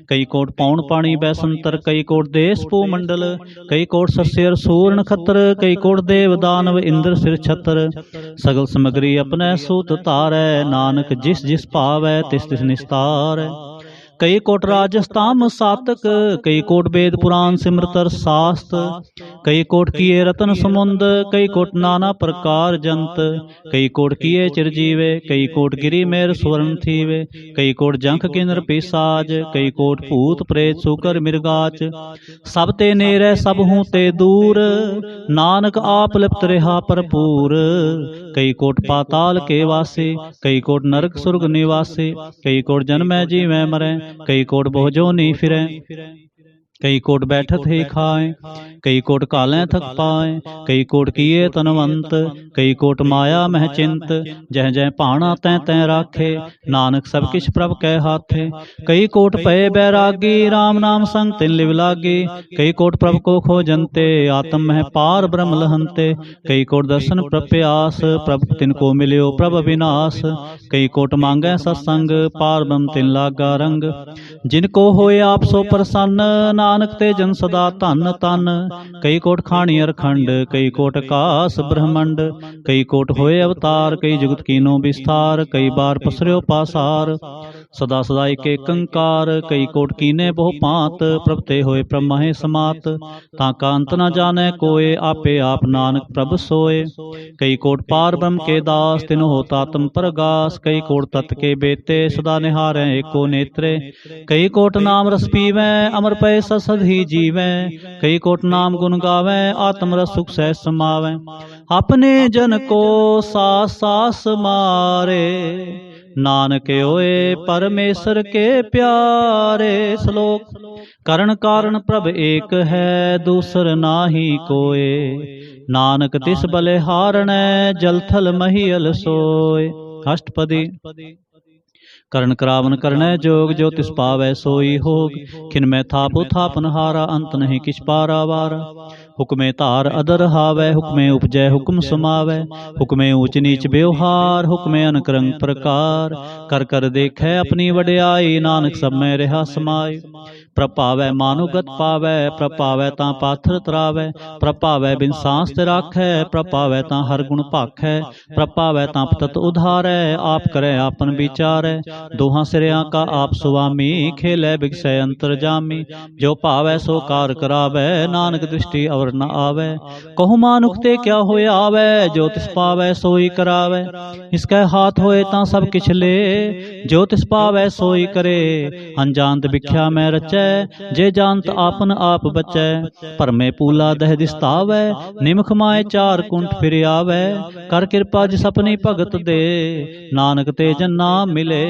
कई कोट पौन पानी बैसंतर, कई कोट देश भूमंडल। कई कोट सस्यर सूर नखत्र, कई कोट देव दानव इंद्र सिर छत्र। सगल समग्री अपने सूत तारै, नानक जिस जिस भावै तिस तिस निस्तारै। कई कोट राजस्ताम सातक, कई कोट वेद पुराण सिमृतर शास्त्र। कई कोट किए रतन समुंद, कई कोट नाना प्रकार जंत। कई कोट किए चिरजीवे, कई कोट गिरी मेर स्वर्ण थीवे। कई कोट जंख किन्नर पिसाज, कई कोट भूत प्रेत सुकर मृगाच। सब ते नेरे सब हूँ ते दूर, नानक आप लिप्त रहा भरपूर। कई कोट पाताल के वासी, कई कोट नरक सुर्ग निवासी। कई कोट जन्मै जीवै मरै, कई कोट बहुजोनी फिरै। कई कोट बैठत ही खाए, कई कोट कालें थक पाए। कई कोट किए तनवंत, कई कोट माया मह चिंत। जह जह भाणा तै तै राखे, नानक सब किछ प्रभ कै हाथे। कई कोट भय बैरागी, राम नाम संग तिन लिव लागी। कई कोट प्रभ को खोजंते, आत्म मह पार ब्रह्म लहंते। कई कोट दर्शन प्रप्यास, प्रभ तिनको मिल्यो प्रभ विनाश। कई कोट मांगै सत्संग, पार ब्रह्म तिन लागा रंग। जिनको होए आप सो प्रसन्न, नानक ते जन सदा धन तन। कई कोट खाणी अरखंड, कई कोट आकाश ब्रह्मंड। कई कोट होए अवतार, कई जुगत कीनो विस्तार। कई बार पसर्यो पासार, सदा सदा एक कंकार। कई कोट कीने बहु पांत, प्रभ ते होए ब्रह्म समात। ताका अंत न जाने कोय, आपे आप नानक प्रभ सोए। कई कोट पार ब्रह्म के दास, तिन होता आत्म प्रगास। कई कोट तत् के बेते, सदा निहारै एको नेत्रे। कई कोट नाम रस पीवै, अमर पै सद ही जीवै। कई कोट नाम गुण गावै, आत्म रस सुख सह समावै। अपने जन को सास सास मारे, नानक होए परमेश्वर के प्यारे। श्लोक। करण कारण प्रभ एक है, दूसर नाहि कोय। नानक तिस बलिहारणै, जल थल महियल सोय। अष्टपदी। करण करावन करनै जोग, जो तिस पावै सोई होग। खिन मैं थापु थापन हारा, अंत नहीं किछ पारावार। हुक्मे धार अदर हावै, हुक्मे उपजै हुक्म समावै। हुक्मे ऊंच नीच व्यवहार, हुक्मे अनक रंग प्रकार। कर कर देखै अपनी वड्याई, नानक सब में रहा समाय। प्रभावै मानुगत पावै, प्रभावै तां पाथर तरावै, प्रभावै बिन सांस ते राखै, प्रभावै तां हर गुण भाखै, प्रभावै तां पतत उधारै, आप करै आपन विचारै, दोहां सिरियां का आप सुआमी, खेलै बिगसै अंतरजामी, जो भावै सो कार करावै, नानक दृष्टि अवर न आवै, कहूँ मानुख ते क्या होए आवै, जो तिस पावै सोई करावै, इसकै हाथ होए तां सब किछ ले, जो तिस पावै सोई करे, अनजानत बिख्या मैं रचै, जे जानत आपन आप बचै, भरमे पूला दह दिसतावै, निमख माए चार कुंठ फिर आवै, कर कृपा जिस अपनी भगत दे, नानक ते जन नाम मिले,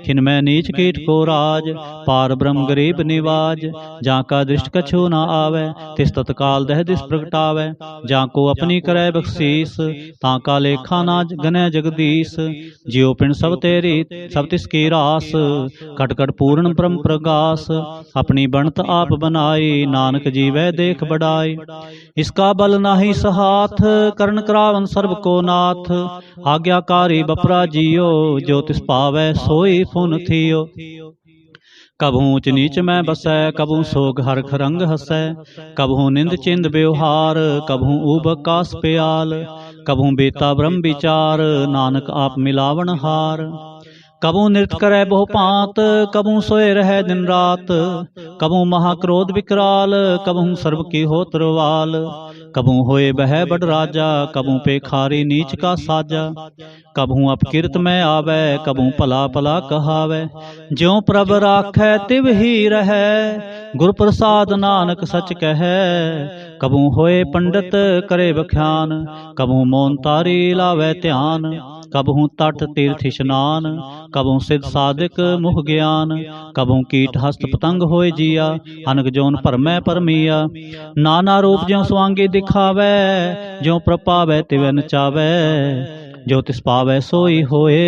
खिनमै नीच कीट को राज, पार ब्रह्म गरीब निवाज, जाका दृष्ट कछु न आवे, तिस तत्काल दह दिस प्रगटावै, जाको अपनी करे बख्शीस, ताका लेखा ना गनै जगदीश, जियो पिंड सब तेरी सब तिसकी रास, कट कट पूर्ण ब्रह्म प्रगास, अपनी बनत आप बनाई, नानक जीवै देख बढ़ाई, इसका बल नाही सहाथ, करण करावन सर्ब को नाथ, आज्ञाकारी बपरा जियो, जो तिस पावै सोई फुन थियो, कबहूँ ऊच नीच मैं बसै, कबहूँ सोग हरख रंग हसै, कबहूँ निंद चिंद व्यवहार, कबहूँ ऊब कास प्याल, कबहूँ बेता ब्रह्म विचार, नानक आप मिलावन हार, कबहूँ नृत्य करे बहु पांत, कबहूँ सोए रहे दिन रात, कबहूँ महाक्रोध विकराल, कबहूँ सर्व की होत रवाल, कबहूँ होए बह बड़ राजा, कबहूँ पेखारी नीच का साजा, कबहूँ अपकीर्त में आवे, कबहूँ पला पला कहावे, ज्यों प्रभ राखै तिव ही रहै, गुर प्रसाद नानक सच कहै, कबहूँ होए पंडित करे बख्यान, कबहूँ मौन तारी लावे ध्यान, कबहूँ तट तीर्थ स्नान, कबहूँ सिद्ध साधिक मुख ज्ञान, कबहूँ कीट हस्त पतंग होए जिया, अनक जोन परमै परमिया, नाना रूप ज्यों स्वांगी दिखावै, ज्यों प्रपावै तिवै नचावै, जो तिस पावै सोई होए,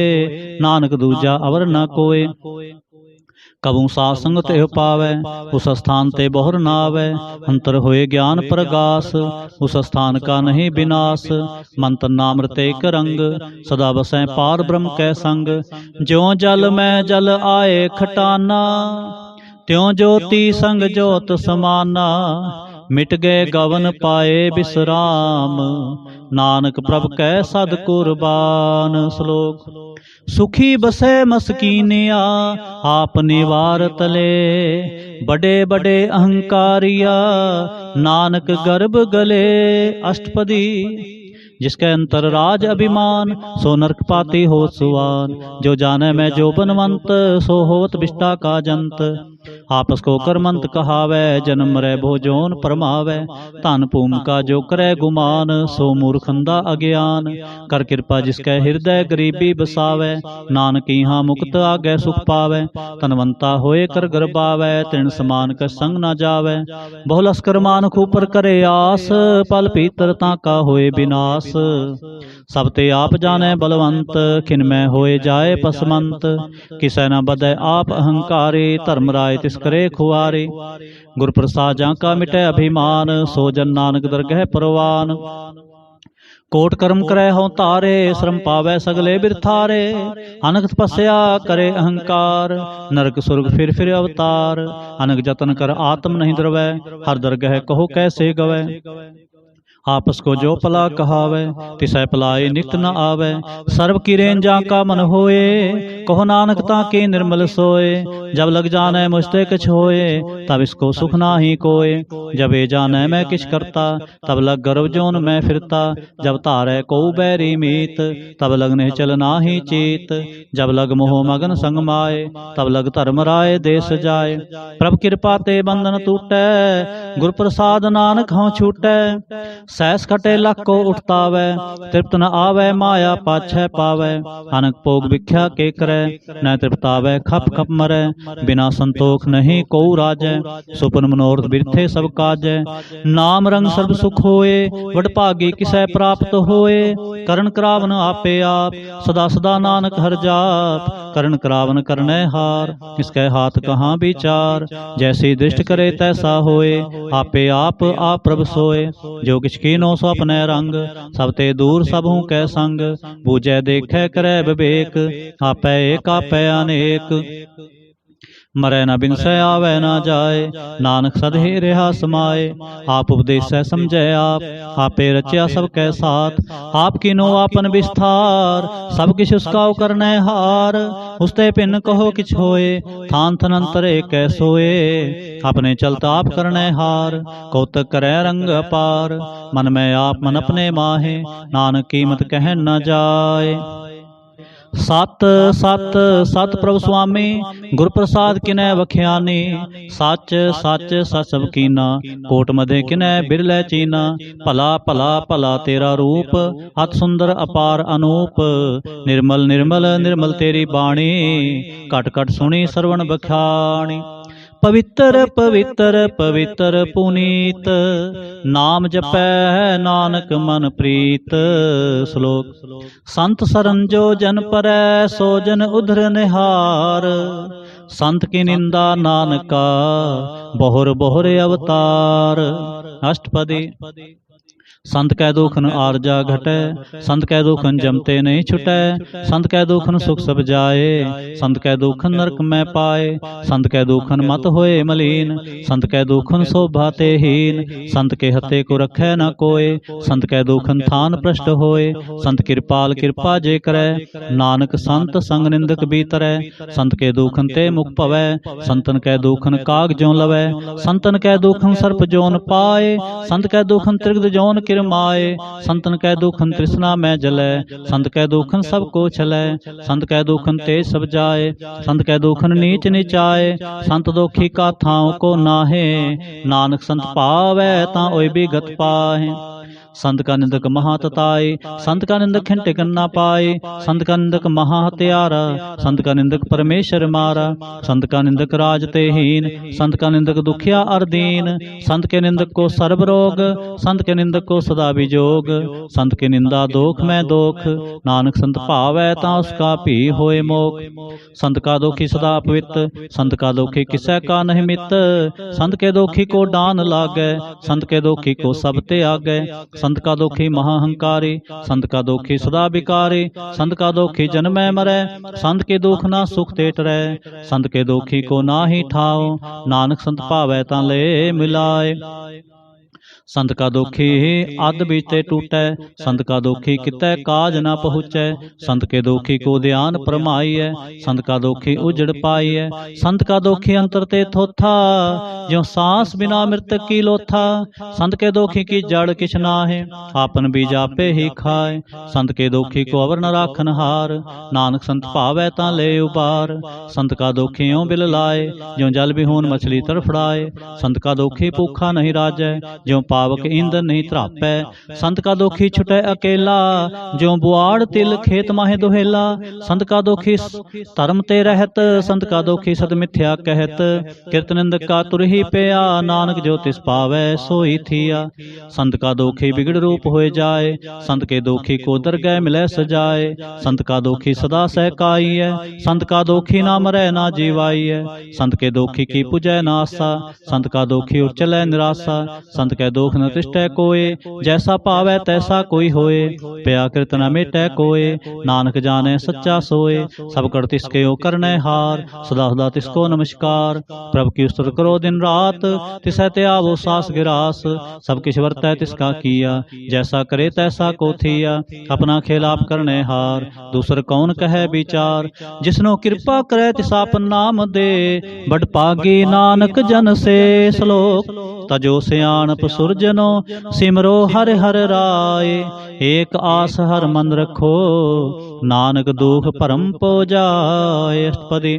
नानक दूजा अवर न कोय, कबहूँ साध संग ते पावै, उस स्थान ते बहुर न आवै, अंतर होए ज्ञान प्रगास, उस स्थान का नहीं विनाश, मंत्र नामृत एक रंग, सदा बसै पार ब्रह्म कै संग, ज्यों जल में जल आए खटाना, त्यों ज्योति संग ज्योत समाना, मिट गए गवन पाए विश्राम, नानक प्रभ कै सद कुर्बान। श्लोक। सुखी बसे मस्कीनिया आप निवार तले, बड़े बड़े अहंकारिया नानक गर्भ गले। अष्टपदी। जिसके अंतर राज अभिमान, सो नरक पाती होत सुवान, जो जाने मैं जो बनवंत, सो होत विष्टा का जंत। आपस को करमंत कहावै, जन्म मरै भोजोन परमावै, धन भूम का जो करे गुमान, सो मूर्खंदा अज्ञान। कर कृपा जिसके हृदय गरीबी बसावै, नानक यहाँ मुक्त आगे सुख पावै। तनवंता होए कर गर्बावै, तृण समान का संग न जावै। बहु लस्कर मानख ऊपर करे आस, पल पीतर ताका होए विनाश। सब ते आप जाने बलवंत, खिनमै होए जाए पसमंत। किसै न बदै आप अहंकारी, धर्म राय तिस करे खुआरी। गुर प्रसाद जाका मिटै अभिमान, सो जन नानक दरगह परवान। कोट कर्म करे हों तारे, श्रम पावै सगले बिरथारे। अनक तपस्या करे अहंकार, नरक सुर्ग फिर अवतार। अनक जतन कर आत्म नहीं द्रवै, हर दरगह कहो कैसे गवै। आपस को जो पला कहावै, तिसै पलाई नित न आवै। सर्व की रेंजा का मन होए, कहो नानक ताके निर्मल सोए। जब लग जाने मुझते कुछ होए, तब इसको सुख नाही कोय। जब ए जाने मैं किछ करता, तब लग गर्व जोन मैं फिरता। जब तारे को बैरी मीत, तब लग नहीं चल नाही चीत। जब लग मोह मगन संग माए, तब लग धर्म राय देश जाए। प्रभ कृपा ते बंधन टूटै, गुर प्रसाद नानक हों छूटै। सहस खटे लख को उठतावै, तृप्त न आवै माया पाछै पावै। अनक भोग भिख्या के करे, न तृप्तावै खप खप मरै। बिना संतोख नहीं को राजै, सुपन मनोरथ बिरथे सब काजै। नाम रंग सर्व सुख होए, वड भागी किसै प्राप्त होए। करण करावन आपे आप, सदा सदा नानक हर जाप। करण करावन करनै हार, इसके हाथ कहाँ विचार। जैसी दृष्ट करे तैसा होए, आपे आप प्रभ सोए। जो किछ कीनो सो अपने रंग, सब ते दूर सबहू कै संग। बूझै देखै करे विवेक, आपै एक आपै अनेक। मरै न बिनसै आवे न जाए, नानक सद ही रहा समाए। आप उपदेसै समझै आप, आपे रचया सब कै साथ। आप कीनो आपन विस्तार, सब किछ उसका करनै हार। उसते भिन्न कहो किछ होए, थान थन अंतर एक सोए। अपने चलत आप करनै हार, कौतक करै रंग अपार। मन में आप मन अपने माहे, नानक कीमत कहन न जाए। सत सत सत प्रभु स्वामी, गुर प्रसाद किनै बख्यानी। सच सच सच सब कीना, कोट मधे किनै बिरलै चीना। भला भला भला तेरा रूप, अत सुंदर अपार अनूप। निर्मल निर्मल निर्मल तेरी बाणी, घट घट सुनी सरवण बख्याणी। पवित्र पवित्र पवित्र पुनीत, नाम जपै नानक मन प्रीत। श्लोक। संत सरन जो जन परै, सो जन उधर निहार। संत की निंदा नानका, बहुर बहुर अवतार। अष्टपदी। संत कै दुखन आरजा घटै, संत कै दुखन जमते नहीं छुटै। संत कै दुखन सुख सब जाए, संत कै दुखन नरक में पाए। संत कै दुखन मत होए मलीन, संत कै दुखन शोभा ते हीन। संत के हते को रखै न कोय, संत कै दुखन थान भ्रष्ट होए। संत कृपाल कृपा जे करै, नानक संत संग निंदक बीतरै। संत के दुखन ते मुख पवै, संतन कै दुखन काग ज्यों लवै। संतन कै दुखन सर्प जोन पाए, संत कै दुखन त्रिगद जोन माए। संतन कै दुखन तृष्णा में जलै, संत कै दुखन सब को छलै। संत कै दुखन तेज सब जाए, संत कै दुखन नीच नीचाए। संत दोखी का थाव को नाहे, नानक संत पावै तां ओय भी गत पाहे। संत का निंदक महातताई, संत का निंदक खिंटे करना पाए। संत का निंदक महा हत्यारा, संत का निंदक परमेश्वर मारा। संत का निंदक राज ते हीन, संत का निंदक दुखिया अर दीन। संत के निंदक को सर्व रोग, संत के निंदक को सदा विजोग। संत की निंदा दोख में दोख, नानक संत भावै तां उसका भी होए मोख। संत का दोखी सदा पवित्र, संत का दोखी किसै का नहीं मित। संत के दोखी को डान लागै, संत के दोखी को सब ते आगै। संत का दोखी महाहंकारी, संत का दोखी सदा विकारी। संत का दोखी जन्मै मरै, संत के दुख ना सुख ते टरै। संत के दोखी को ना ही ठाओ, नानक संत भावै तां ले मिलाए। संत का दोखी अध बीते टूटै, संत का दोखी कितै काज ना पहुँचै। संत के दोखी को ध्यान परमाइयै, संत का दोखी उजड़ पाइयै। संत का दोखी अंतर ते थोथा, ज्यों सांस बिना मृतक की लोथा। संत के दोखी की जड़ किछ नाहे, आपन बीज आपे ही खाए। संत के दोखी को अवर न राखन हार, नानक संत भावै तां ले उबार। संत का दोखी यों बिल लाए, ज्यों जल बिहून मछली तड़फड़ाए। संत का दोखी भूखा नहीं राजै, ज्यों पावक ईंधन नहीं त्रापै। संत का दोखी छुटै अकेला, ज्यों बुआड़ तिल खेत माहे दुहेला। संत का दोखी धर्म ते रहत, संत का दोखी सद मिथ्या कहत। किरत निंदक का तुरही पेया, नानक जो तिस पावै सोई थिया। संत का दोखी बिगड़ रूप होए जाए, संत के दोखी को दरगह मिलै सजाए। संत का दोखी सदा सहकाई है, संत का दोखी ना मरै ना जीवाई है। संत के दोखी की पूजै ना आसा, संत का दोखी उठ चलै निराशा। संत के दोख न तिष्ठै कोय, जैसा पावै तैसा कोई होए। पया कृत न मेटै कोय, नानक जाने सच्चा सोए। सब कर तिसके ओ करनै हार, सदा सदा तिसको नमस्कार। प्रभु की स्तुति करो दिन रात, तिसै ते आवो सास गिरास। सब किछ वर्तै तिसका किया, जैसा करे तैसा को थिया। अपना खेल आप करने हार, दूसर कौन कहे विचार। जिसनो कृपा करे तिस आपन नाम दे, बड़ पागी नानक जन से। श्लोक। तजो सियाणप सुरजनो, सिमरो हर हर राय। एक आस हर मन रखो, नानक दुख भरम पो जाए। अष्टपदी।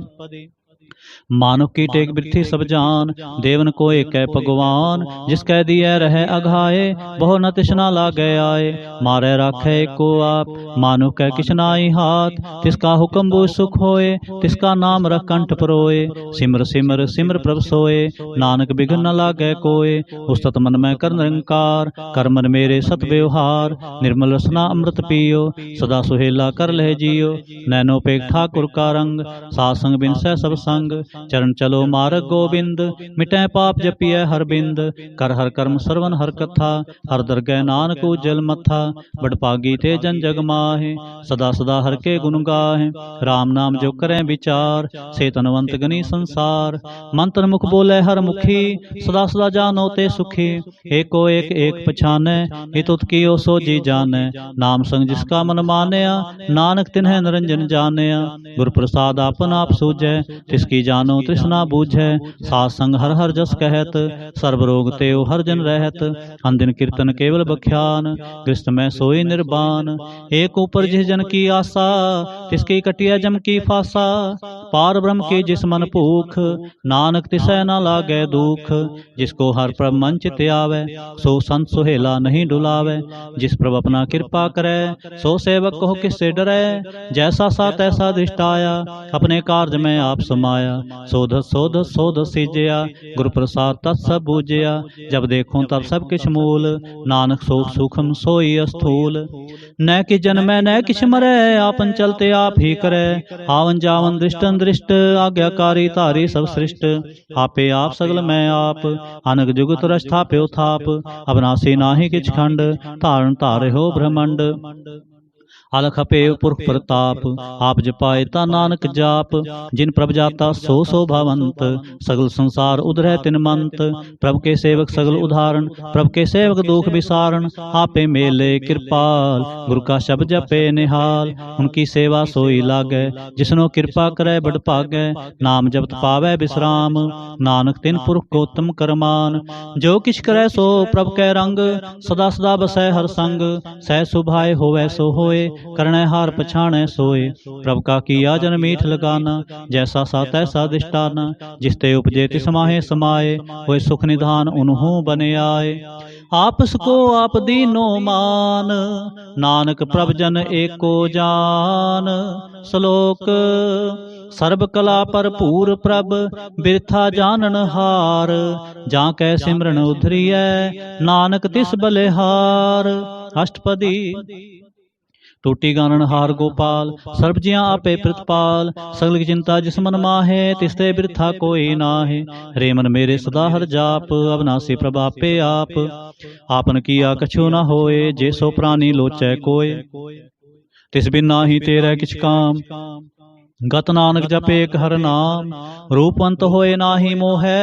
मानुख की टेक बिरथी सब जान, देवन को एक भगवान। जिसकै दिए रहे अघाए, बहु न तिसना लागे आए। मारे राखे को आप, मानुख कै किछ नाई हाथ। तिसका हुक्म बूझ सुख होए, तिसका नाम रख कंठ परोए। सिमर सिमर सिमर प्रभ सोए, नानक बिघन न लागे कोय। उस्तत मन में कर निरंकार, कर मन मेरे सत व्यवहार। निर्मल रसना अमृत पियो, सदा सुहेला कर लह जियो। नैनो पेख ठाकुर का रंग, सासंग बिन सै सब संग। चरण चलो मार्ग गोबिंद, मिटै पाप जपिय हर बिंद। कर हर कर्म सरवन हर कथा, हर दरगह नानक उज्जल मथा। बड़भागी ते जन जग माहे, सदा सदा हर के गुण गाहे। राम नाम जो करें विचार, से तनवंत गनी संसार। मंत्र मुख बोले हर मुखी, सदा सदा जानो ते सुखी। एको एक एक पछानै, हित उत कियो सो जी जानै। नाम संग जिसका मन मानया, नानक तिन्ह निरंजन जानया। गुर प्रसाद आपन आप सूझै, तिसकी जानो तृष्णा बूझै। साध संग हर हर जस कहत, सर्व रोग तेव हर जन रहत। अंदिन कीर्तन केवल बख्यान, गृहस्थ में सोई निर्बान। एक ऊपर जिस जन की आशा, तिसकी कटिया जम की फासा। पार ब्रह्म की जिस मन भूख, नानक तिसै न लागे दुख। जिसको हर प्रभ मन चित आवे, सो संत सुहेला नहीं डुलावे। जिस प्रभु अपना कृपा करे, सो सेवक को किससे डरे। जैसा सा तैसा दृष्ट आया, अपने कार्य में आप समाया। सोध सोध सोध सीजया, गुरु प्रसाद तत्सब बूझया। जब देखूं तब सब किछ मूल, नानक सोख सुखम सोई स्थूल। न कि जन्मै न किछ मरै, आपन चलते आप ही करे। आवन जावन दृष्टन दृष्ट, आज्ञाकारी तारी सब सृष्ट। आपे आप सगल मैं आप, अनग जुगत रच थाप्यो थाप। अविनाशी नाहि किछ खंड, धारण धारे हो ब्रह्मंड। अलख अपेव पुरख प्रताप, आप जपाए ता नानक जाप। जिन प्रभ जाता सो सो भवंत, सगल संसार उधरै तिन मंत। प्रभ के सेवक सगल उदाहरण, प्रभ के सेवक दुख विसारण। आपे मेले कृपाल, गुरु का शब्द जपे निहाल। उनकी सेवा सोई लागै, जिसनो कृपा करे बड़ भागै। नाम जपत पावै विश्राम, नानक तिन पुरख को उत्तम करमान। जो किछ करे सो प्रभ कै रंग, सदा सदा बसै हर संग। सह सुभाए होवै सो होए, करणे हार पछाणै सोए। प्रभ का किया जन मीठ लगाना, जैसा सा तैसा दिष्टाना। जिसते उपजे तिस माहे समाये, होए सुख निधान उन्हों बने आए। आपस को आप दीनो मान, नानक प्रभ जन एको जान। श्लोक सर्ब कला भरपूर प्रभ, बिरथा जानन हार। जाकै सिमरन उधरियै, नानक तिस बलिहार। अष्टपदी। टूटी गानन हार गोपाल, सर्ब जियां आपे प्रतिपाल। सगल की चिंता जिस मन माहे, तिसते बिरथा कोई नाहे। रे मन मेरे सदा हर जाप, अविनाशी प्रभ आपे आप। आपन किया कछु न होए, जे सो प्राणी लोचै कोय। तिस बिन नाहि तेरै किछ काम, गत नानक जप एक हर नाम। रूपवंत होए नाहि मोहै,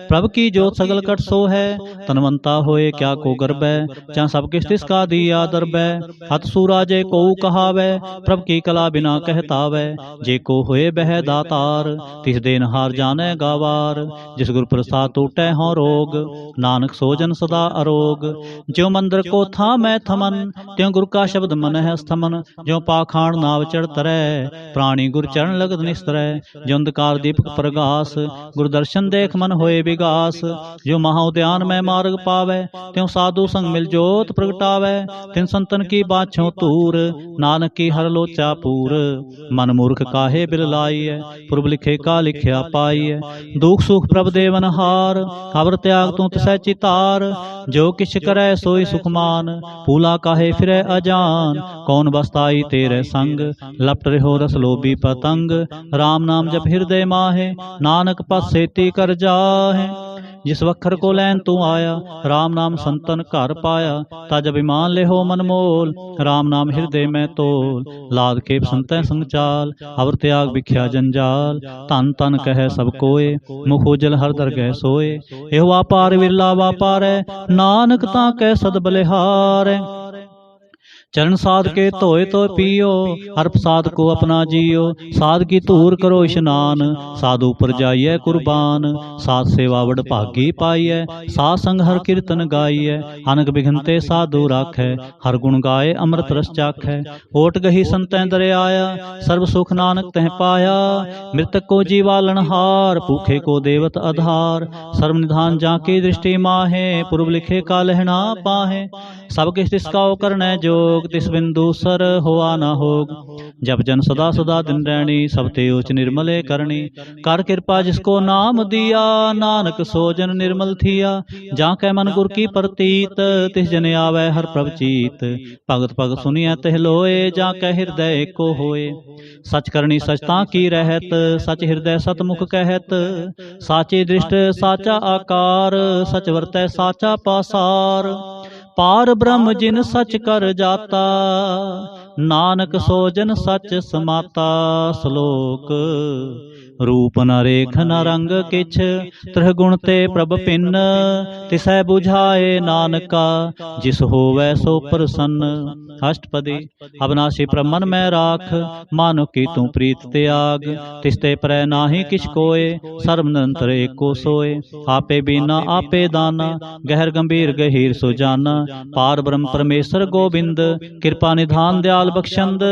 प्रभ की जोत सगल कट सोहै। तनवंता होए क्या को गर्बै, जहाँ सब किछ तिसका दिया दरबै। हत सूरा जे को कहावै, प्रभ की कला बिना कहतावै। जे को होए बह दातार, तिस देन हार जाने गावार। जिस गुरु प्रसाद टूटै हों रोग, नानक सोजन सदा अरोग। ज्यों मंदिर को थामै थमन, त्यों गुरु का शब्द मन है स्थमन। ज्यों पाखाण नाव चढ़ तरै, प्राणी गुर चरण लगत निस्तरै। जो अंधकार दीपक प्रगास, गुरु दर्शन देख मन होए विगास। जो महाउद्यान में मार्ग पावै, त्यों साधु संग मिल जोत प्रगटावै। तिन संतन की बाछों तूर, नानक की हर लोचा पूर। मन मूर्ख काहे बिल लाइय, पुरब लिखे का लिखया पाइय। दुख सुख प्रभ देवन हार, अवर त्याग तू तिसै चितार। जो किछ करै सोई सुखमान, भूला काहे फिरै अजान। कौन बसताई तेरे संग, लपट रहो रस लोभी पतंग। राम नाम जप हृदय माहे, नानक पथ सेती कर जाहे। जिस वखर को लैन तू आया, राम नाम संतन घर पाया। तज अभिमान ले हो मन मोल, राम नाम हृदय में तोल। लाद के संतै संग चाल, अवर त्याग बिख्या जंजाल। तन तन कह सब कोय, मुख उजल हर दरगह सोए। एहो वापार विरला वापारै, नानक ताकै सद बलिहारै। चरण साध के धोए तो पियो, हर प्रसाद को अपना जियो। साध की धूर करो स्नान, साधु पर जाइए कुर्बान। साध सेवा वड भागी पाइय, साध संग हर कीर्तन गाइय। अनक बिघनते साधु राखै, हर गुण गाए अमृत रस चाखै। ओट गही संतै दरे आया, सर्व सुख नानक तह पाया। मृतक को जीवालन हार, भूखे को देवत आधार। सर्व निधान जाकी दृष्टि माहे, पूर्व लिखे का लहना पाहे। सब किछ तिसका करनै जोग, तिस बिंदु सर होआ न होग। जप जन सदा सदा दिन रहनी, सब ते उच निर्मले करनी। कर कृपा जिसको नाम दिया, नानक सो जन निर्मल थिया। जाकै मन गुर की प्रतीत, तिस जन आवे हर प्रभ चीत। भगत भगत सुनिया तह लोए, जाकै हृदय एको होए। सच करनी सचता की रहत, सच हृदय सतमुख कहत। साची दृष्ट साचा आकार, सच वरतै साचा पासार। पार ब्रह्म जिन सच कर जाता, नानक सो जन सच समाता। श्लोक रूप न रेख न रंग किछ, त्रिगुण ते प्रभ पिन्न। तिसै बुझाए नानका, जिस होवै सो प्रसन्न। अष्टपदी। अविनाशी प्रभ मन में राख, मानो की तू प्रीत त्याग। तिसते परै नाहि किछ कोय, सर्व निरंतर एको सोय। आपे बीना आपे दाना, गहर गंभीर गहीर सो जाना। पार ब्रह्म परमेश्वर गोबिंद, कृपा निधान दयाल बख्शंद।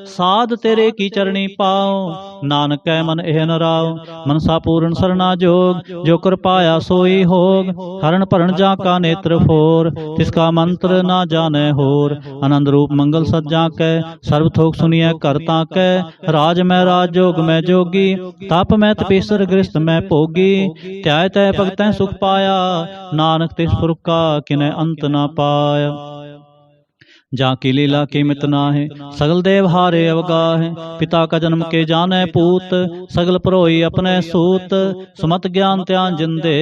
साध तेरे की चरणी पाओ, नानक कै मन एह न राव। मनसा पूर्ण सरना जोग, जो कर पाया सोई होग। हरण भरण जाका नेत्र फोर, तिसका मंत्र ना जाने होर। आनंद रूप मंगल सज्जा कै, सर्व थोक सुनिए कर ताकै। राज में राज जोग में जोगी, तप में तपेश्वर गृहस्थ में भोगी। त्याय तय भगतै सुख पाया, नानक तिस पुरख का किनै अंत ना पाया। जाकी लीला की मित नाहि, सगल देव हारे अवगाहे। पिता का जन्म के जाने पूत, सगल परोई अपने सूत। सुमत ज्ञान त्यान जिन दे,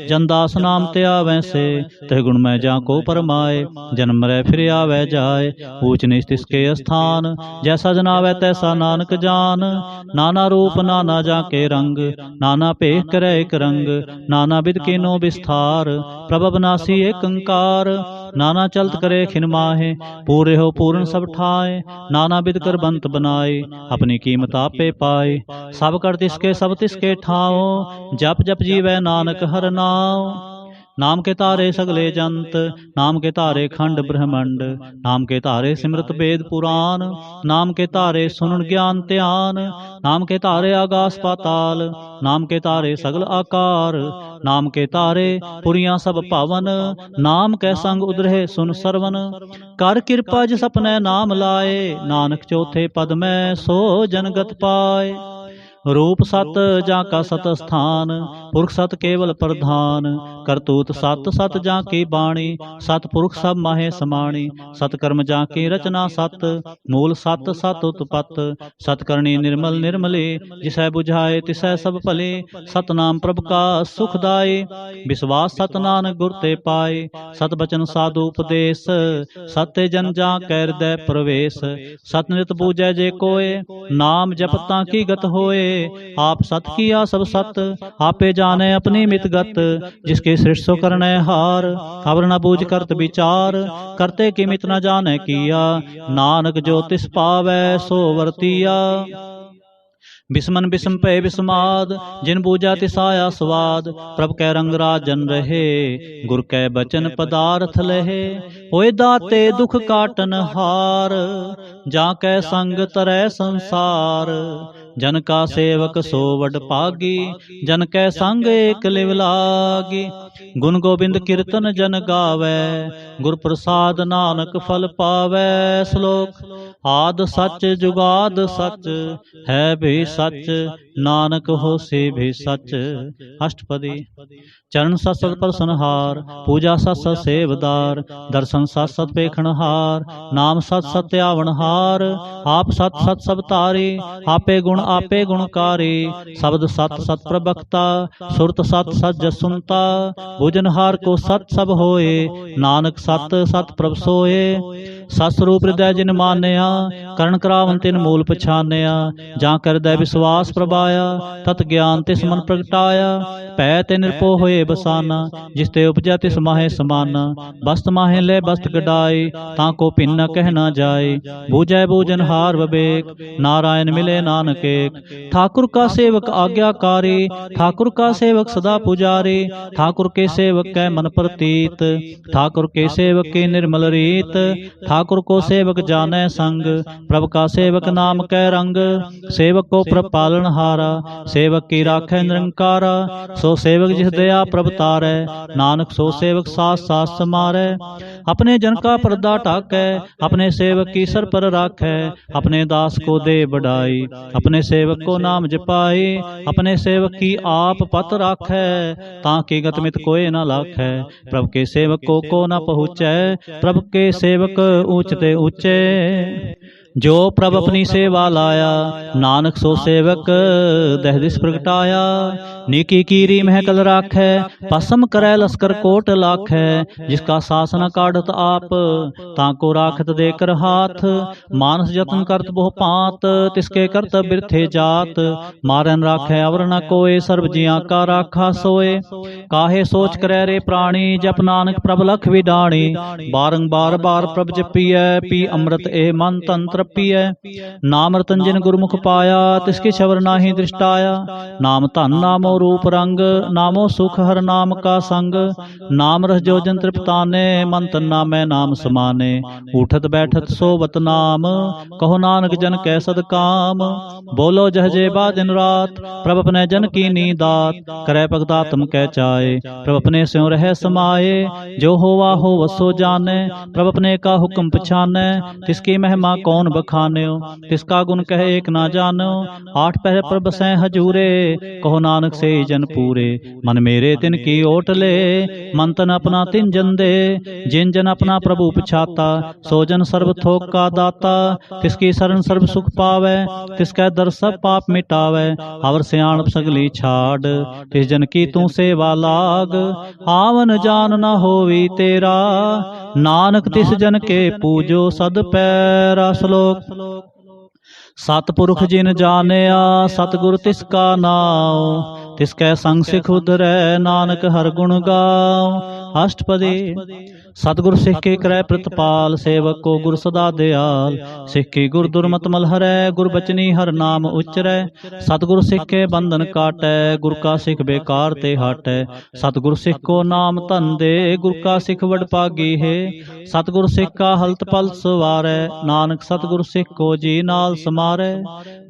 जनदास नाम ते आवे से। तह गुण में जाको परमाए, जन्म रे फिर आवे जाए। ऊच नीच तिसके स्थान, जैसा जनावे तैसा नानक जान। नाना रूप नाना जाके रंग, नाना पेख करे एक रंग। नाना विध कीनो विस्तार, प्रभ अविनाशी एक अंकार। नाना चलत करे खिन माहे, पूरे हो पूर्ण सब ठाए। नाना विध कर बंत बनाए, अपनी कीमत आपे पाए। सब कर तिसके सब तिसके ठाओ, जप जप जीवै नानक हर नाम। नाम के तारे सगले जंत, नाम के तारे खंड ब्रह्मंड। नाम के तारे सिमरत वेद पुराण, नाम के तारे सुनन ज्ञान ध्यान। नाम के तारे आकाश पाताल, नाम के तारे सगल आकार। नाम के तारे पुरियां सब पावन, नाम कै संग उदरहे सुन सरवन। कर कृपा जिस अपने नाम लाए, नानक चौथे पद में सो जनगत पाए। रूप सत जाका सत स्थान, पुरख सत केवल प्रधान। करतूत सत सत जाकी बाणी, सत पुरख सब माहे समाणी। सत कर्म जाकी रचना सत, मूल सत सत उत्पत। सत करनी निर्मल निर्मली, जिसै बुझाए तिसै सब भले। सतनाम प्रभु का सुखदाई, विश्वास सत नानक गुर ते पाए। सत बचन साधु उपदेश, सत्य जन जा कै हृदय प्रवेश। सत नित पूजै जे कोय, नाम जपता की गत होए। आप सत किया सब सत, आपे जाने अपनी मित गत। जिसके सृष्ट सो करने हार, खबर न बूझ करत विचार। करते की मित न जाने किया, नानक जो तिस पावै सो वर्तिया। बिस्मन बिस्म पे बिस्माद, जिन बूझा तिसाया स्वाद। प्रभ कै रंग राजन रहे, गुर कै बचन पदार्थ लहे। होए दाते दुख काटन हार, जाकै संग तरै संसार। जन का सेवक सो वड पागी, जन कै संग एक लिव लागी। गुण गोबिंद कीर्तन जन गावै, गुर प्रसाद नानक फल पावै। श्लोक आद सच जुगाद सच, है भी सच नानक होसे भी सच। अष्टपदी। चरण सत सत प्रसनहार, पूजा सत सत सेवदार। दर्शन सत सत पेखणहार, नाम सत सत आवनहार। आप सत सत सब तारी, आपे गुण आपे गुणकारी। शब्द सत सत प्रवक्ता, सुरत सत सत जस सुनता। भोजनहार को सत सब होए, नानक सत सत प्रभ सोए। सत स्वरूप हृदय जिन मानया, करण करावन तिन मूल पछानया। जा कर हृदय विश्वास प्रभाया, तत ज्ञान तिस मन प्रगटाया। पै ते निरपो होए बसाना, जिसते उपजा तिस माहे समाना। बस्त माहे ले बस्त गडाई, ताको भिन्न न कह न जाए। बूझै बूझनहार विवेक, नारायण मिले नानक एक। ठाकुर का सेवक आज्ञाकारी, ठाकुर का सेवक सदा पुजारी। ठाकुर के सेवक कै मन प्रतीत, ठाकुर के सेवक की निर्मल रीत। ठाकुर ठाकुर को सेवक जाने संग, प्रभु का सेवक नाम कै रंग। सेवक को प्रभ पालन हारा, सेवक की राखै निरंकारा। सो सेवक जिस दया प्रभ तारै, नानक सो सेवक सास सास समारै। अपने जन का पर्दा ढाकै, अपने सेवक की सर पर राखै। अपने दास को दे बढ़ाई, अपने सेवक को नाम जपाई। अपने सेवक की आप पत राखै, ताकि गतमित कोई न लाखै। प्रभु के सेवक को न पहुँचै, प्रभु के सेवक ऊंचते ऊंचे। जो प्रभु अपनी सेवा लाया, नानक सो सेवक दह दिस प्रगटाया। नीकी कीरी महकल राखै, पसम करै लश्कर कोट लाखै। जिसका शासन काढ़त आप, ताको राखत देकर हाथ। मानस जतन करत बहु पात, तिसके करत बिरथे जात। मारन राखै अवर न कोय, सर्व जिया का राखा सोए। काहे सोच करे रे प्राणी, जप नानक प्रभ लख विडाणी। बारंबार बार प्रभ जपियै, पी अमृत ए मन तंत्र पिय। नाम रतन जिन गुरमुख पाया, तिसके छवर नाहि दृष्टाया। नाम धन नामो रूप रंग, नामो सुख हर नाम का संग। नाम रस जो जन तृप्ताने, मन तन नामै नाम समाने। उठत बैठत सोवत नाम, कहो नानक जन कै सद काम। बोलो जहजे बा दिन रात, प्रभ अपने जन की नीदात। करे भगतात्म कै चाहे, प्रभ अपने स्यों रह समाये। जो होवा हो वसो जाने, प्रभ अपने का हुक्म पछाने। तिसकी महिमा कौन बखान्यो, तिसका गुण कहे एक ना जानो। आठ पहर पर बसै हजूरे, कहो नानक से जन पूरे। मन मेरे तिन की ओट ले, मन तन अपना तिन जन दे। जिन जन अपना प्रभु पछाता, सो जन सर्व थोक का दाता। तिसकी शरण सर्व सुख पावै, तिसकै दर सब पाप मिटावै। अवर सियाणप सगली छाड़, तिस जन की तू सेवा लाग। आवन जान न होवी तेरा, नानक तिस जन के पूजो सद पैरा। श्लोक। सतपुरुष जिन जानिया, सतगुर तिसका नाम। तिसकै संग सिख उधरै, नानक हर गुण गाओ। अष्टपदी। सतगुर सिख के क्रय प्रतिपाल, सेवक को गुर सदा दयाल। सिख की गुर दुर्मत मल हरै, गुर बचनी हर नाम उच्चरै। सतगुर सिख के बंधन काटै, गुर का सिख बेकार ते हटै। सतगुर सिख को नाम धन दे, गुर का सिख वड पागी है। सतगुर सिख का हलत पल सवारै, नानक सतगुर सिख को जी नाल समारै।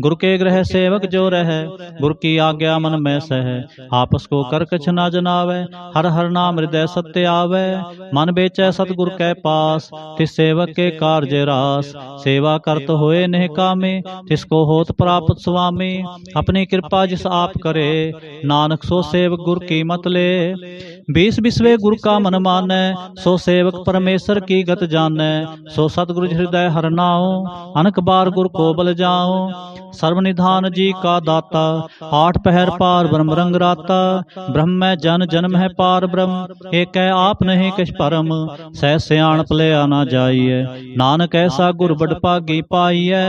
गुर के ग्रह सेवक जो रह, गुर की आज्ञा मन में सह। आपस को कर कछ न जनावै, हर हर नाम हृदय सत्य आवै। मन बेचै सतगुर कै पास, तिस सेवक के कारज रास। सेवा करत होए नेह कामे, तिसको होत प्राप्त स्वामी। अपनी कृपा जिस आप करे, नानक सो सेवक गुर की मत ले। 20 बिस्वे गुर का मन मानै, सो सेवक परमेश्वर की गत जानै। सो सतगुरु हृदय हर नाओ, अनक बार गुर को बल जाओ। सर्वनिधान जी का दाता, आठ पहर पार ब्रह्म रंग राता। ब्रह्म जन जन्म है पार ब्रह्म, एक है आप नहीं कछ परम। सह सियाणप ले आना जाइए, नानक ऐसा गुर बड़ पागी पाइए।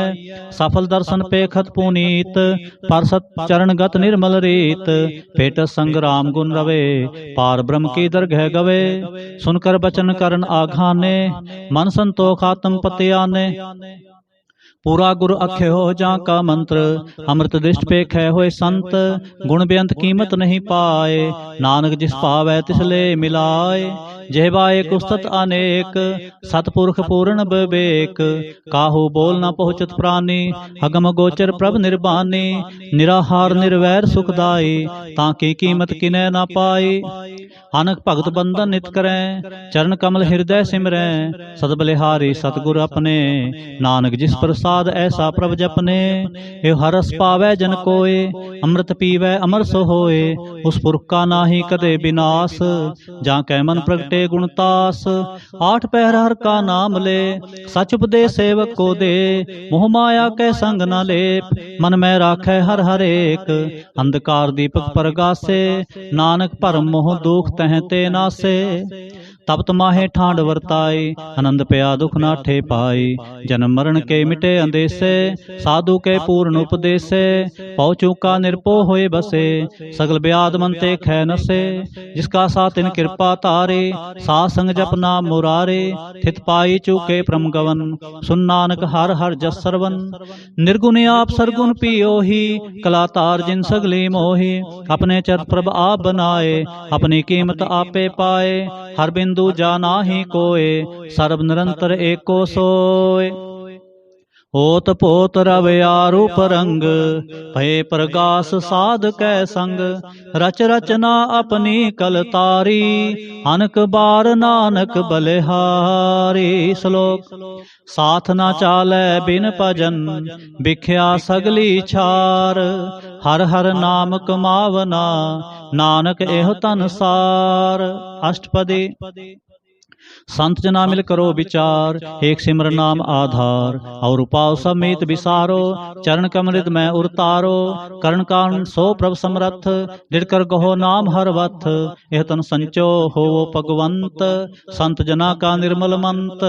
सफल दर्शन पेखत पुनीत, परसत चरण गत निर्मल रीत। पेट संग्राम गुण रवे, पार ब्रह्म की दरगह गवे। सुनकर बचन करन आघाने, मन संतोख आत्म पति आने। पूरा गुरु अखे हो जा का मंत्र, अमृत दृष्ट पे खे होए संत। गुण बेअंत कीमत नहीं पाए, नानक जिस पावै तिसले मिलाए। जेहबा एक उस्तत अनेक, सतपुरख पूर्ण विवेक। काहू बोल न पहुँचत प्राणी, अगम गोचर प्रभ निर्बानी। निराहार निर्वैर सुखदाई, ताकि कीमत किनै न पाई। अनक भगत बंधन नित करें, चरण कमल हृदय सिमरें। सद बलिहारी सतगुर अपने, नानक जिस प्रसाद ऐसा प्रभ जपने। एव हरस पावै जन कोय, अमृत पीवै अमर सो होए। उस पुरख का नाहि कदे विनाश, जाकै मन प्रगटे गुणतास। आठ पहर हर का नाम ले, सच उपदेश सेवक को दे। मोह माया कै संग न लेप, मन में राखै हर हर एक। अंधकार दीपक परगासे, नानक परम मोह दुख तह ते नासे। तब तमाहे ठांड वर्ताई, आनंद पया दुख नाठे पाई। जन्म मरण के मिटे अंदेसे, साधु के पूर्ण उपदेसे। पौ चूका निरपो होए बसे, सगल ब्याद मन ते खै नसे। जिसका सातिन कृपा तारे, सा संग जपना मुरारे। थित पाई चूके प्रम गवन, सुन नानक हर हर जस सरवन। निर्गुण आप सरगुण पियो ही, कला तार जिन सगली मोही। अपने चर प्रभ आप बनाए, अपनी कीमत आपे पाए। हर बिंद बिन दूजा नाहि कोय, सर्ब निरंतर एको सोय। होत पोत रव आरूप रंग, भय प्रगास साध कै संग। रच रचना अपनी कल तारी, अनक बार नानक बलिहारी। श्लोक। साथ न चालै बिन भजन, बिख्या सगली छार। हर हर नाम कमावना, नानक एह तन सार। अष्टपदी। संत जना मिल करो विचार, एक सिमर नाम आधार। और उपाव समेत विसारो, चरण कमलित में उरतारो। करण कान सो प्रभ समरथ, डिड़कर गहो नाम हर वथ। यह तन संचो हो भगवंत, संत जना का निर्मल मंत।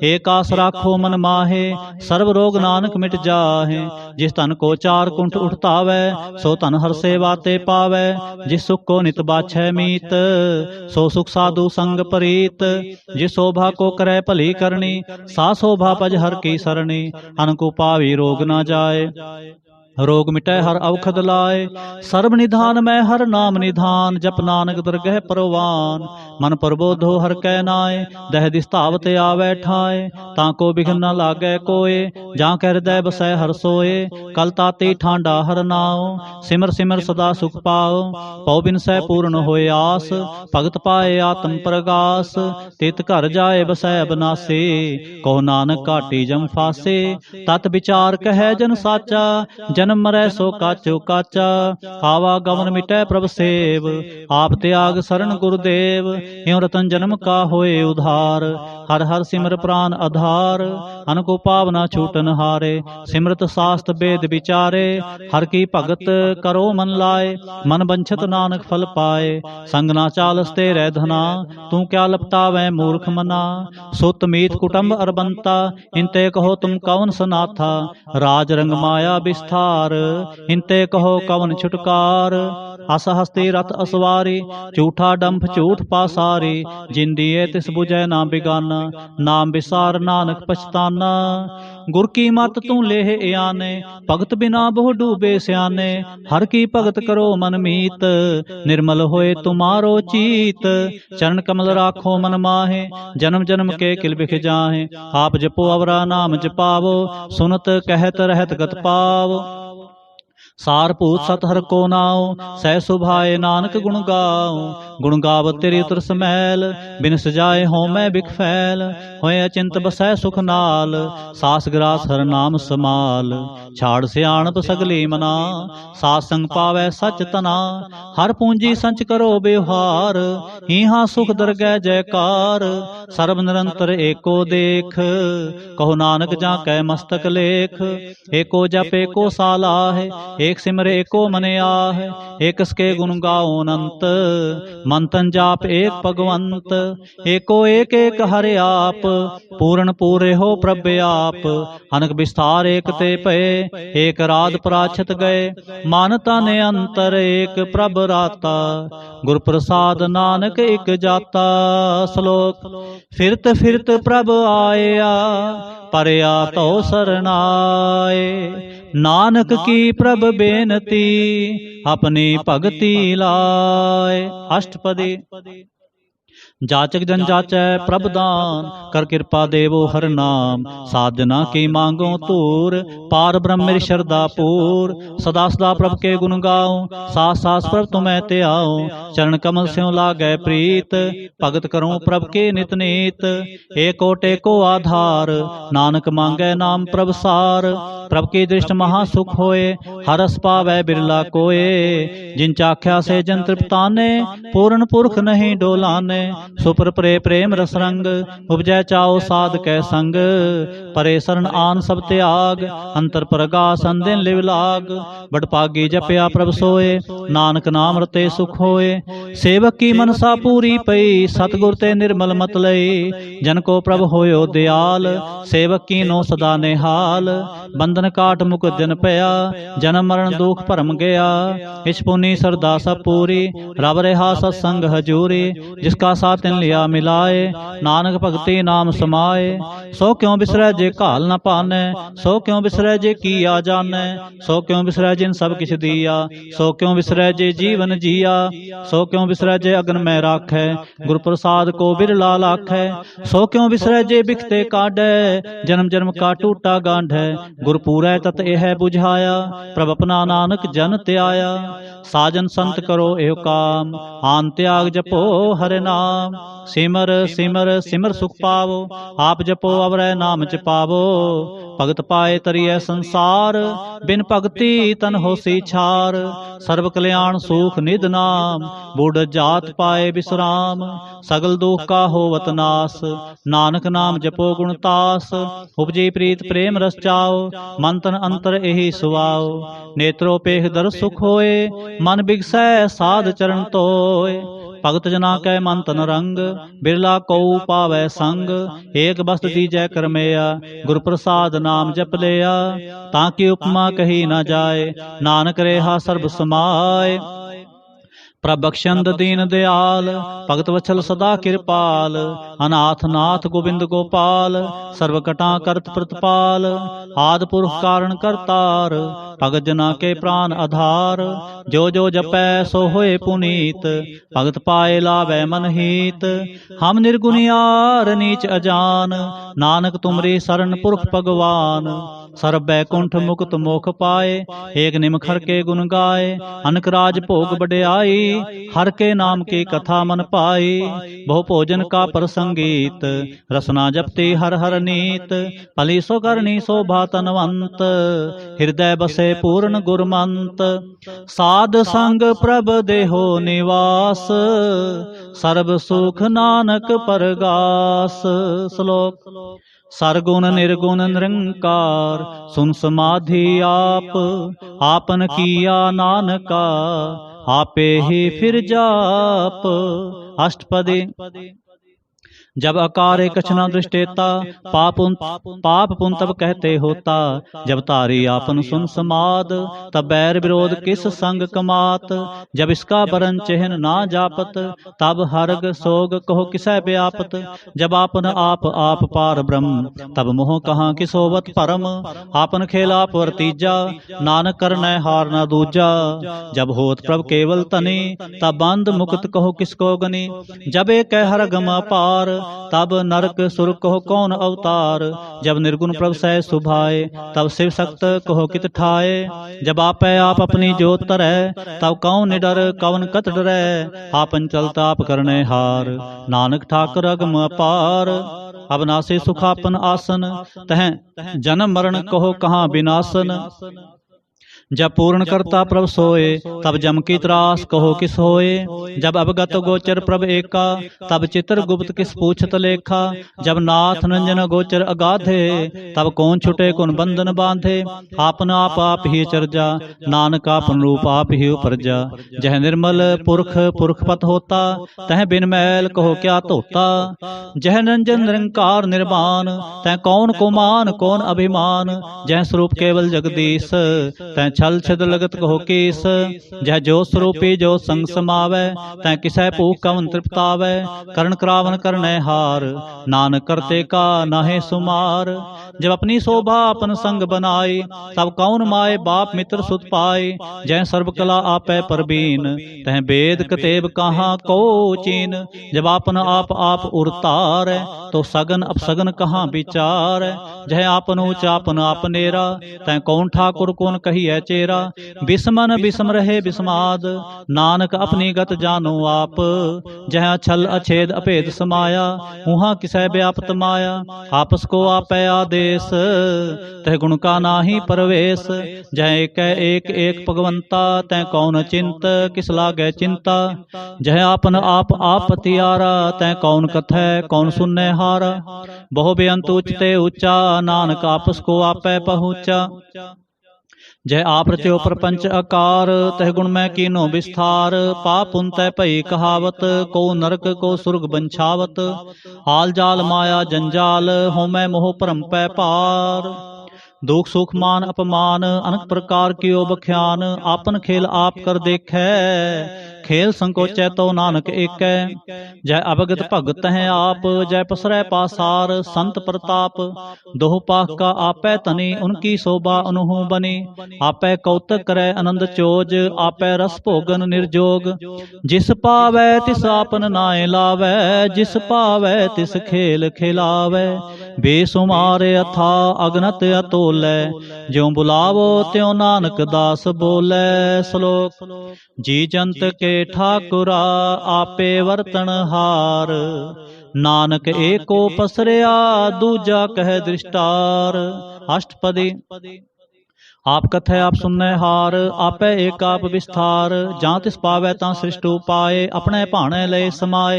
एक आस राखो मन माहे, सर्व रोग नानक मिट जाहे। जिस तन को चार कुंठ उठतावै, सो तन हर सेवा ते पावै। जिस सुख को नित बाछै मीत, सो सुख साधु संग परीत। जिस शोभा को करे भली करनी, सा शोभा पज हर की सरणी। अनकु पावी रोग ना जाए, रोग मिटै हर अवखद लाए। सर्ब निधान में हर नाम निधान, जप नानक दरगह परवान। मन प्रबोधो हर कै नाय, दह दिस धावत आवे ठाए। ताको बिघन न लागै कोय, जां कै हृदय बसै हर सोए। कल ताती ठांडा हर नाओ, सिमर सिमर सदा सुख पाओ। पौ बिन सै पूर्ण होय आस, भगत पाए आत्म प्रगास। तित घर जाए बसै अबनासी, कहो नानक काटी जम फासे। तत विचार कहे जन साचा, जन्म मरै सो काचो काचा। आवागमन मिटै प्रभ सेव, आप त्याग शरण गुरुदेव। यूं रतन जन्म का होए उधार, हर हर सिमर प्राण आधार। अनको पावना छूटन हारे, सिमरत शास्त्र वेद विचारे। हर की भगत करो मन लाए, मन बंछत नानक फल पाए। संग ना चालस तेरै धना, तू क्या लपटावै मूर्ख मना। सुत मीत कुटुंब अरबंता, इनते कहो तुम कौन सनाथा। राज रंग माया विस्तार, इनते कहो कवन छुटकार। अस हस्ती रथ असवारी, झूठा डंभ झूठ पासारी। जिन दिए तिस बुझै ना बिगाना, नाम विसार नानक पछताना। गुर की मत तू लेह आने, भगत बिना बहु डूबे स्याने। हर की भगत करो मन मीत, निर्मल होए तुम्हारो चीत। चरण कमल राखो मन माहे, जन्म जन्म के किल बिख जाहे। आप जपो अवरा नाम जपावो, सुनत कहत रहत गत पावो। सारभूत सत हर को नाओ, सह सुभाए नानक गुण गाओ। गुण गावत तेरी उतर समैल, बिन सजाए हों मैं बिख फैल। होए अचिंत बसै सुख नाल, सास ग्रास हर नाम समाल। छाड़ सियाणप सगली मना, सास संग पावै सच तना। हर पूंजी संच करो व्यवहार, हीहा सुख दरगह जयकार। सर्ब निरंतर एको देख, कहो नानक जा कै मस्तक लेख। एको जप एको सालाह, एक सिमर एको मन आह। एक के गुण गाओ अनंत, मन तन जाप एक भगवंत। एको एक एक हरे आप, पूर्ण पूरे हो प्रभ आप। अनक विस्तार एक ते पए, एक रात प्राछत गए। मानता ने अंतर एक प्रभ राता, गुर प्रसाद नानक एक जाता। श्लोक। फिरत फिरत प्रभ आया, परया तो सरनाए। नानक की प्रभ बेनती, अपनी भगति लाए। अष्टपदी। जाचक जन जाचै प्रभ दान, कर कृपा देवो हर नाम। साधना की मांगो तूर, पार ब्रह्म मेरी श्रद्धा पूर। सदा सदा प्रभ के गुण गाओ, सास सास प्रभ तुम्हें ते आओ। चरण कमल स्यों लागै प्रीत, भगत करूं प्रभ के नित नीत। एको टेको आधार, नानक मांगै नाम प्रभ सार। प्रभ की दृष्ट महासुख होए, हरस पावै बिरला कोय। जिन चाख्या से जन तृप्ताने, पूर्ण पुरख नहीं डोलाने। सुपर प्रे प्रेम रस रंग, उपजै चाओ साध कै संग। परे शरण आन सब त्याग, अंतर प्रगास अंदिन लिव लाग। बड़ पागी जपया प्रभ सोए, नानक नाम रते सुख होए। सेवक की मनसा पूरी पई, सतगुर ते निर्मल मत लई। जन को प्रभ होयो दयाल, सेवक की नो सदा निहाल। बंधन काट मुकुट जन पया, जन्म मरण दुख भरम गया। इस पुनि सरदा सब पूरी, रब रहा सत्संग हजूरी। जिसका साथ तिन लिया मिलाए, नानक भगति नाम समाए। सो क्यों बिसरै जे घाल न पाने, सो क्यों बिसरै जे किया जाने। सो क्यों बिसरै जिन सब किछ दिया, सो क्यों बिसरै जे जीवन जिया। सो क्यों बिसरै जे अगन में राखै, गुरु प्रसाद को बिरला लाखै। सो क्यों बिसरै जे बिखते काढै, जन्म जन्म का टूटा गांढै। गुर पूरै तत यह बुझाया, प्रभ अपना नानक जन त्याया। साजन संत करो एव काम, आन त्याग जपो हरि नाम। सिमर सिमर सिमर सुख पावो, आप जपो अवरै नाम च पावो। भगत पाए तरिय संसार, बिन भगति तन होसी छार। सर्व कल्याण सुख निध नाम, बूढ़ जात पाए विश्राम। सगल दुख का होवत नास, नानक नाम जपो गुणतास। उपजी प्रीत प्रेम रस चाओ, मन तन अंतर एहि सुवाओ। नेत्रोपेख दर सुख होए, मन बिगसै साध चरण तोय। भगत जना कै मन तन रंग, बिरला कऊ पावै संग। एक बस्त दीजै करमेया, गुरु प्रसाद नाम जप लिया। ताकि उपमा कही न जाए, नानक रेहा सर्ब समाय। प्रभ बख्शंद दीन दयाल, भगत वत्सल सदा कृपाल। अनाथ नाथ गोविंद गोपाल, सर्व कटा करत प्रतिपाल। आदि पुरुष कारण करतार, भगत जना के प्राण आधार। जो जो जपै सो होए पुनीत, भगत पाए लावै मन हीत। हम निर्गुनियार नीच अजान, नानक तुमरी शरण पुरख भगवान। सर्व बैकुंठ मुक्त मोख पाए, एक निमखर के गुण गाए। अनक राज भोग बड़याई, हर के नाम की कथा मन पाई। बहु भोजन का प्रसंगीत, रसना जपती हर हर नीत। भली सो करनी शोभा तनवंत, हृदय बसे पूर्ण गुरमंत। साध संग प्रभ देहो निवास, सर्व सुख नानक परगास। श्लोक। सरगुण निर्गुण निरंकार, सुन समाधि आप। आपन किया नानका, आपे ही फिर जाप। अष्टपदी। जब अकारे कछना दृष्टेता, पाप पुन तब कहते होता। जब तारी आपन सुन समाद, तब बैर विरोध किस संग कमात। जब इसका बरन चिन्ह ना जापत, तब हर्ग सोग कहो किसै व्यापत। जब आपन आप पार ब्रह्म, तब मोह कहाँ किसोवत परम। आपन खेला परतीजा, नानक करनै हार न दूजा। जब होत प्रभ केवल तनी, तब बंद मुक्त कहो किसको गनी। जब एक हर गम पार, तब नरक सुर कहो कौन अवतार। जब निर्गुण प्रभ सह सुभाए, तब शिव सक्त कहो कित ठाए। जब आपै आप अपनी जोत तरै, तब कौन निडर कवन कत डरै। आपन चलता आप करने हार, नानक ठाकर अगम अपार। अबनासी सुखापन आसन, तह जन्म मरण कहो कहाँ विनाशन। जब पूर्ण करता प्रभ सोए, तब जम की त्रास कहो किस होए। जब अवगत गोचर प्रभ एका, तब चित्र गुप्त किस पूछत लेखा। जब नाथ नंजन गोचर अगाधे, तब कौन छुटे कौन बंधन बांधे। आपन आप ही चर्जा, नानक आपन रूप आप ही उपरजा। जह निर्मल पुरख पुरखपत होता, तह बिन मैल कहो क्या धोता। जह निरंजन निरंकार निर्वाण, तह कौन को मान कौन अभिमान। जह स्वरूप केवल जगदीश, तह छल छिद लगत कहो कीस। जह जो स्वरूपी जो संग समावै, तै किसै भूख कवन तृप्तावै। करण करावन करनै हार, नानक करते का नाहे सुमार। जब अपनी शोभा अपन संग बनाई, तब कौन माए बाप मित्र सुत पाई। जह सर्व कला आपै परबीन, तह वेद कतेब कहाँ को चीन। जब आपन आप उरतार, तो सगन अपसगन कहाँ विचार। जह आपन ऊंच आपन आपनेरा, तै कौन ठाकुर कौन कहिए चेरा। बिस्मन बिस्म रहे बिस्माद, नानक अपनी गत जानो आप। जहाँ छल अछेद अभेद समाया, वहाँ किसै व्यापत माया। आपस को आपै आदेश, तह गुण का नाही परवेश। जह एक एक भगवंता, तै कौन चिंत किस लागे चिंता। जह आपन आप पतियारा, तै कौन कथै कौन सुनै हारा। बहु बेअंत उचते ऊंचा, नानक आपस को आपै पहुँचा। जय आप रत्यो प्रपंच आकार, तह गुण मैं कीनो विस्तार। पाप पुन तै भई कहावत, को नरक को सुर्ग बंछावत। आल जाल माया जंजाल, हो मैं मोह परम पै पार। दुख सुख मान अपमान अनेक प्रकार कियो बख्यान। आपन खेल आप कर देखै, खेल संकोचै तो नानक एकै। जय अवगत भगत हैं आप, जय पसरै पासार। संत प्रताप दोह पाख का आपै तनी, उनकी शोभा उनहु बनी। आपै कौतक करै आनंद चोज, आपै रस भोगन निर्जोग। जिस पावै तिस आपन नाय लावै, जिस पावै तिस खेल खिलावै। बेसुमार अथा अगनत अतोलै, ज्यों बुलावो त्यों नानक दास बोलै। श्लोक। जी जंत के ठाकुरा आपे वर्तन हार, नानक एको पसरिया दूजा कह दृष्टार। अष्टपदी। आप कथै आप सुननै हार, आपै एक आप विस्तार। जां तिस पावै तां सृष्ट उपाय, अपने भाणे लय समाए।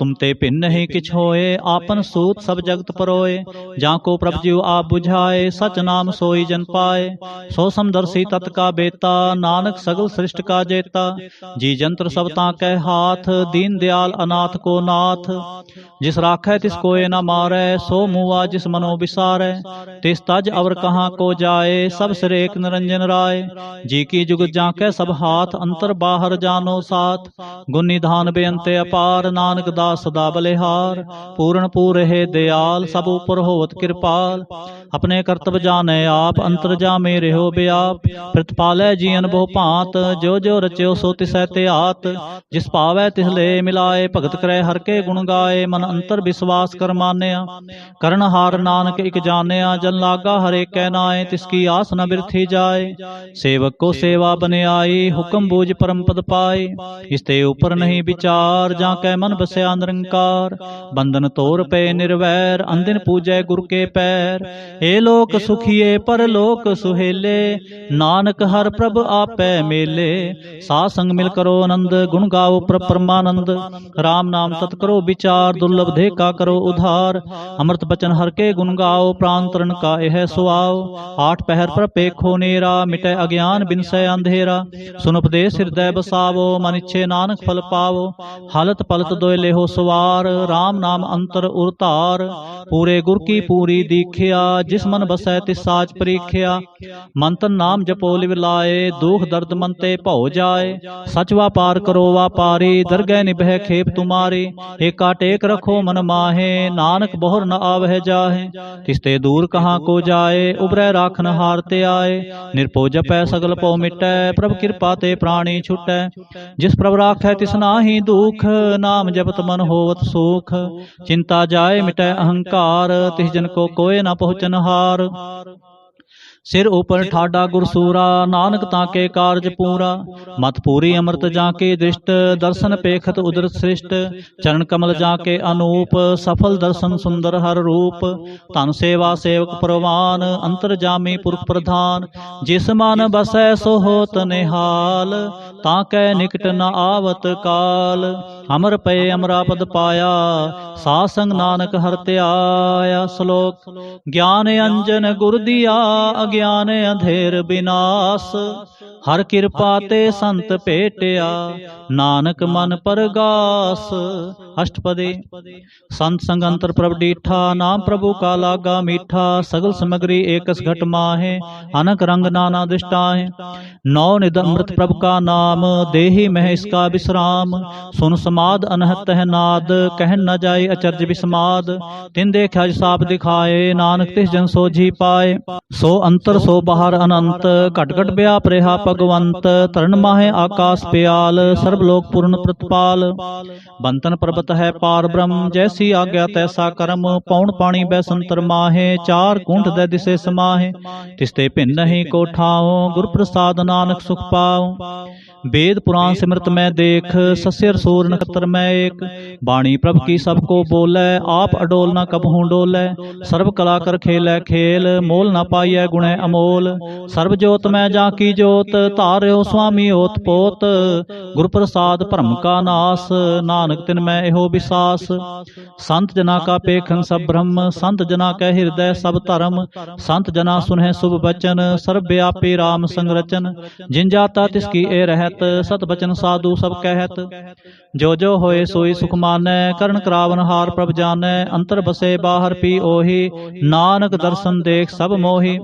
तुम ते भिन्न ही किछ होए, आपन सूत सब जगत परोए। जां को प्रभ जीव आप बुझाए, सच नाम सोई जन पाए। सो समदर्शी तत् का बेता, नानक सगल सृष्ट का जेता। जी जंत्र सब ताकै हाथ, दीन दयाल अनाथ को नाथ। जिस राखै तिस कोय न मारै, सो मुआ जिस मनो बिसारै। तिस तज अवर कहाँ को जाए, सब सिर एक निरंजन राय। जी की जुग जाकै सब हाथ, अंतर बाहर जानो साथ। गुण निधान बेअंते अपार, नानक दास सदा बलिहार। पूर्ण पूर है दयाल, सब ऊपर होवत कृपाल। अपने कर्तव्य जाने आप, अंतर जामे रहो व्याप। प्रतिपालै जी अनुभव भांत, जो जो रच्यो सो तिसै ते आत। जिस पावै तिस ले मिलाए, भगत करे हर के गुण गाए। मन अंतर विश्वास कर मानया, करण हार नानक इक जानिया। जन लागा हरे कै नाए, तिसकी आस न बिरथी जाए। सेवक को सेवा बने आई, हुक्म बूझ परम पद पाए। इसते ऊपर नहीं विचार, जाकै मन बसया निरंकार। बंधन तोर पे निर्वैर, अंदिन पूजै गुरु के पैर। ए लोक सुखिए परलोक सुहेले, नानक हर प्रभ आपै मेले। साथ संग मिल करो आनंद, गुण गाओ प्रभ परमानंद। राम नाम तत् करो विचार, दुर्लभ देह का करो उधार। अमृत बचन हर के गुण गाओ, प्राण तरण का यह सुआओ। आठ पहर पर पेखो नेरा, मिटै अज्ञान बिनसै अंधेरा। सुन उपदेश हृदय बसावो, मन इच्छे नानक फल पावो। हालत पलत दोय लेहो सवार, राम नाम अंतर उरतार। पूरे गुर की पूरी दीखिया, जिस मन बसै तिस साच परीखिया। मन तन नाम जपो लिव लाए, दुख दर्द मन ते भौ जाए। सच व्यापार करो व्यापारी, दरगह निभै खेप तुम्हारी। एका टेक रखो मन माहे, नानक बहुर न आवह जाहे। तिसते दूर कहाँ को जाए, उबरै राखन हार ते आए। निर्भो जपै सगल पौ मिटै, प्रभ कृपा ते प्राणी छुटै। जिस प्रभ राखै तिस नाहि दुख, नाम जपत मन होवत सुख। चिंता जाए मिटै अहंकार, तिस जन को कोय न पहुँचन हार। सिर ऊपर ठाडा गुरसूरा, नानक ताके कारज पूरा। मत पूरी अमृत जाके दृष्ट, दर्शन पेखत उदर सृष्ट। चरण कमल जाके अनूप, सफल दर्शन सुंदर हर रूप। धन सेवा सेवक परवान, अंतर जामी पुरख प्रधान। जिस मन बसै सो होत निहाल, ताकै निकट न आवत काल। अमर पे अमरा पद पाया, सासंग नानक हर त्याया। श्लोक। ज्ञान अंजन गुर दिया, अज्ञान अंधेर विनाश। हर कृपा ते संत भेटिया, नानक मन परगास। अष्टपदी। संत संग अंतर प्रभ डीठा, नाम प्रभु का लागा मीठा। सगल सामग्री एकस घट माहे, अनक रंग नाना दृष्टाहे। नौ निध अमृत प्रभ का नाम, देहि मह इसका विश्राम। सुन समाद अनहत है नाद, कहन न जाए अचर्ज विस्माद। तिन देखा साप दिखाए, नानक तिस जन सोझी पाए। सो अंतर सो बाहर अनंत, घट घट व्याप रहा भगवंत। तरण माहे आकाश प्याल, सर्वलोक पूर्ण प्रतिपाल। बंतन पर्वत है पार ब्रह्म, जैसी आज्ञा तैसा कर्म। पौन पानी बैसंतर माहे, चार कुंठ दे दिसे समाहे। तिसते भिन्न नहीं को ठाओ, गुर प्रसाद नानक सुख पाओ। वेद पुराण सिमरत में देख, सस्यर सूर नक्षत्र में एक। वाणी प्रभ की सबको बोलै, आप अडोल न कबहू डोलै। सर्व कला कर खेलै खेल, मोल न पाइयै गुणै अमोल। सर्व जोत में जाकी जोत, तार्यो स्वामी ओत पोत। गुर प्रसाद भ्रम का नाश, नानक तिन में एहो विसास। संत जना का पेखन सब ब्रह्म, संत जना कै हृदय सब धर्म। संत जना सुनह शुभ बचन, सर्व व्यापी राम संग रचन। जिन जाता तिसकी ए रह रहत, सत बचन साधु सब कहत। जो जो होए सोई सुख मानै, करण करावन हार प्रभ जानै। अंतर बसे बाहर पी ओही, नानक दर्शन देख सब मोही।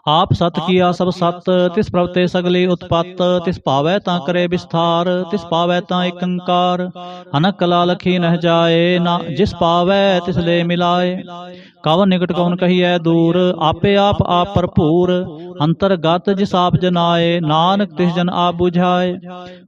आप सत किया सब सत, तिस प्रभ ते सगली उत्पत। तिस पावै तां करे विस्तार, तिस पावै तां एक अंकार। अनक कला लखी नह जाए, ना जिस पावै तिस ले मिलाए। कवन निकट कवन कहिए दूर, आपे आप भरपूर। अंतरगत जिस आप जनाए, नानक तिस जन आप बुझाए।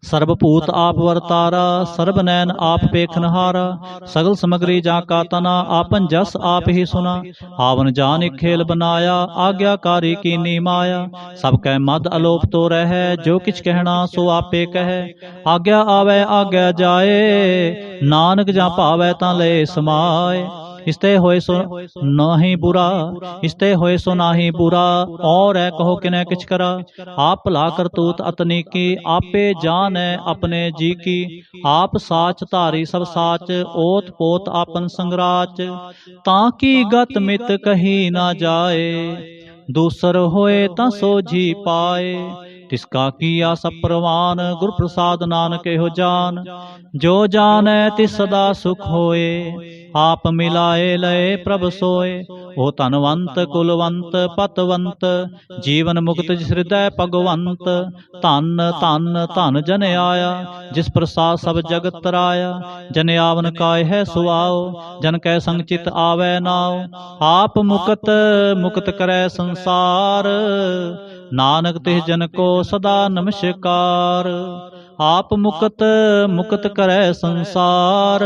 सर्वभूत आप वरतारा, सर्ब नैन आप पेखनहारा। सगल समग्री जा का तना, आपन जस आप ही सुना। आवन जान एक खेल बनाया, आज्ञाकारी कीनी माया। सब कह मद अलोप तो रह, जो किछ कहना सो आपे कह। आज्ञा आवे आज्ञा जाए, नानक जा भावै तां ले समाए। इसते होए सो नाही बुरा, इसते होए सो नाही बुरा। और है कहो किने किछ करा, आप भला करतूत अतनीकी। आपे जान है अपने जी की, आप साच धारी सब साच। ओत पोत आपन संगराच, ताकि गत मित कही ना जाए। दूसर होए तां सोझी पाए, तिसका किया सब प्रवान। गुर प्रसाद नानक हो जान, जो जान तिस सदा सुख होए। आप मिलाए लय प्रभ सोए, ओ धनवंत कुलवंत पतवंत। जीवन मुक्त जिस हृदय भगवंत। धन धन धन जन आया, जिस प्रसाद सब जगत तराया। जन आवन काय है सुआओ, जन कै संग चित आवे नाओ। आप मुकत मुक्त करे संसार, नानक तिस जन को सदा नमस्कार। आप मुकत मुक्त करे संसार,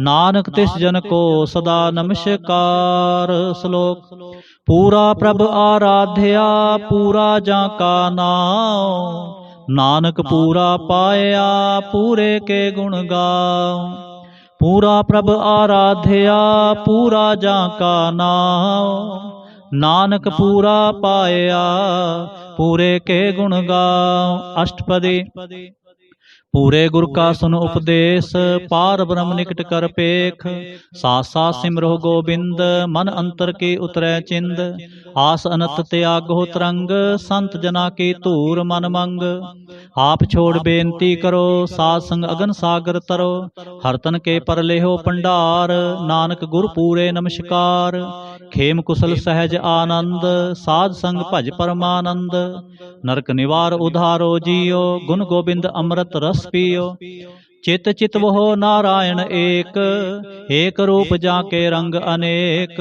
नानक तिस जन को सदा नमस्कार। श्लोक। पूरा प्रभ आराध्या, पूरा जाका नाम। नानक पूरा पाया, पूरे के गुण गाओ। पूरा प्रभ आराध्या, पूरा जाका नाम। नानक पूरा पाया, पूरे के गुण गाओ। अष्टपदी। पूरे गुर का सुन उपदेश, पार ब्रह्म निकट कर पेख। साथ साथ सिमरो गोबिंद, मन अंतर की उतरै चिंद। आस अनत त्यागो तरंग, संत जना की धूर मन मंग। आप छोड़ बेनती करो, साध संग अगन सागर तरो। हर तन के पर लेहो भंडार, नानक गुर पूरे नमस्कार। खेम कुशल सहज आनंद, साध संग भज परमानंद। नरक निवार उधारो जियो, गुण गोबिंद अमृत रस पियो। चित चित वह नारायण एक, एक रूप जाके रंग अनेक।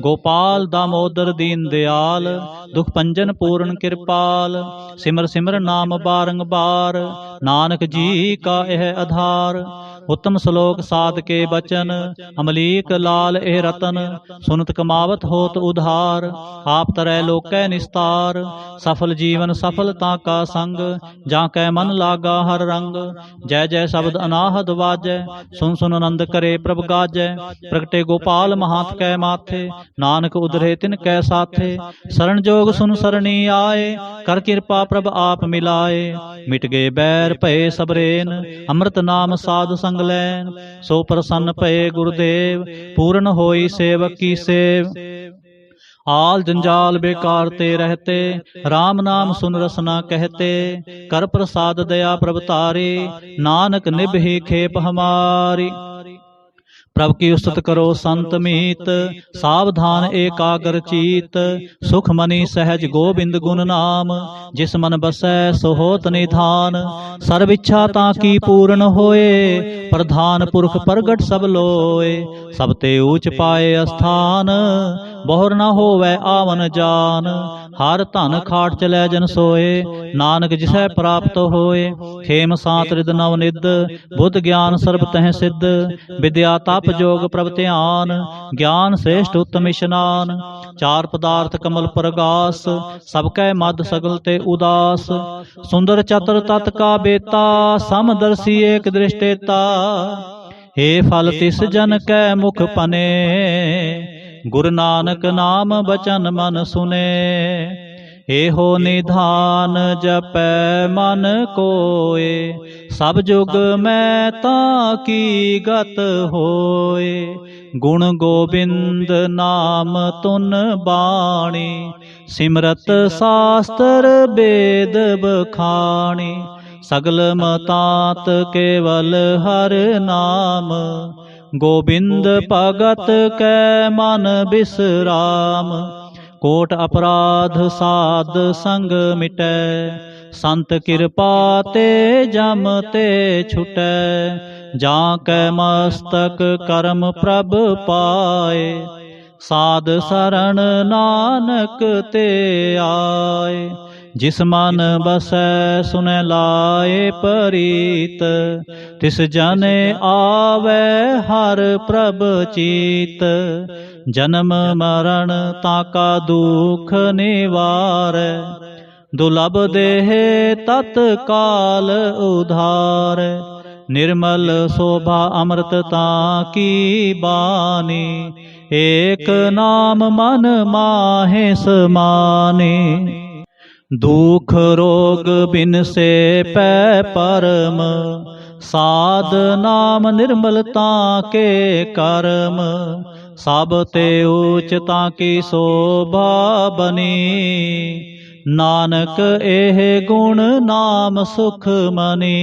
गोपाल दामोदर दीन दयाल, दुख पंजन पूर्ण कृपाल। सिमर सिमर नाम बारंबार, नानक जी का यह आधार। उत्तम श्लोक साध के बचन, अमलीक लाल एह रतन। सुनत कमावत होत उधार, आप तरह लोकै निस्तार। सफल जीवन सफलता का संग, जाकै मन लागा हर रंग। जय जय शब्द अनाहद वाजै, सुन सुन आनंद करे प्रभ गाजै। प्रगटे गोपाल महात कै माथे, नानक उधरे तिन कै साथे। शरण जोग सुन सरणी आए, कर कृपा प्रभ आप मिलाए। मिट गए बैर भय सबरेन, अमृत नाम साध संग लैन। सो प्रसन्न भये गुरुदेव, पूर्ण होई सेवक की सेव। आल जंजाल बेकार ते रहते, राम नाम सुन रसना कहते। कर प्रसाद दया प्रभ तारी, नानक निभहि खेप हमारी। प्रभु की उस्तत करो संत मीत, सावधान एकाग्र चीत। सुख मनि सहज गोबिंद गुण नाम, जिस मन बसै सो होत निधान। सर्व इच्छा ताकी पूर्ण होए, प्रधान पुरख प्रगट सब लोए। सब ते ऊंच पाए स्थान, बहुर न होवै आवन जान। हर धन खाट चलै जन सोए, नानक जिसै प्राप्त होए। खेम सांत रिद नव निद, बुद्ध ज्ञान सर्ब तह सिद्ध। विद्या तप जोग प्रभ ध्यान, ज्ञान श्रेष्ठ उत्तम स्नान। चार पदार्थ कमल प्रगास, सबकै मद सगल ते उदास। सुंदर चतुर तत् का बेता, समदर्शी एक दृष्टेता। हे फल तिस जन कै मुख पने, गुरु नानक नाम बचन मन सुने। एहो निधान जपै मन कोय, सब जुग मैं ताकी गत होए। गुण गोबिंद नाम तुन बाणी, सिमरत शास्त्र वेद बखानी, सगल मतात केवल हर नाम। गोबिंद भगत कै मन बिसराम, कोट अपराध साध संग मिटै। संत कृपा ते जम ते छुटै, जाकै मस्तक कर्म प्रभ पाए। साध शरण नानक ते आए, जिस मन बसै सुनै लाए परीत। तिस जने आवे हर प्रभ चीत, जन्म मरण ताका दुख निवारै। दुर्लभ देह तत्काल उधार, निर्मल शोभा अमृतता की बानी। एक नाम मन माहे समाने, दुख रोग बिन से पै परम। साध नाम निर्मलता के कर्म, सब ते उचता की शोभा बनी। नानक एह गुण नाम सुख मनी,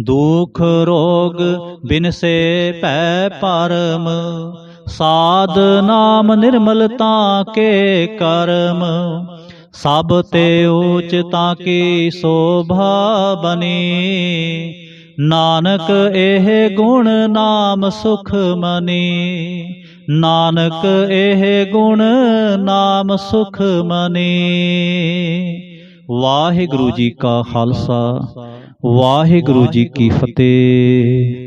दुख रोग बिन से पै परम। साध नाम निर्मलता के कर्म, सब ते उचता की शोभा बनी। नानक एह गुण नाम सुख मनी, नानक एह गुण नाम सुख मनी। वाहिगुरु जी का खालसा, वाहिगुरु जी की फतेह।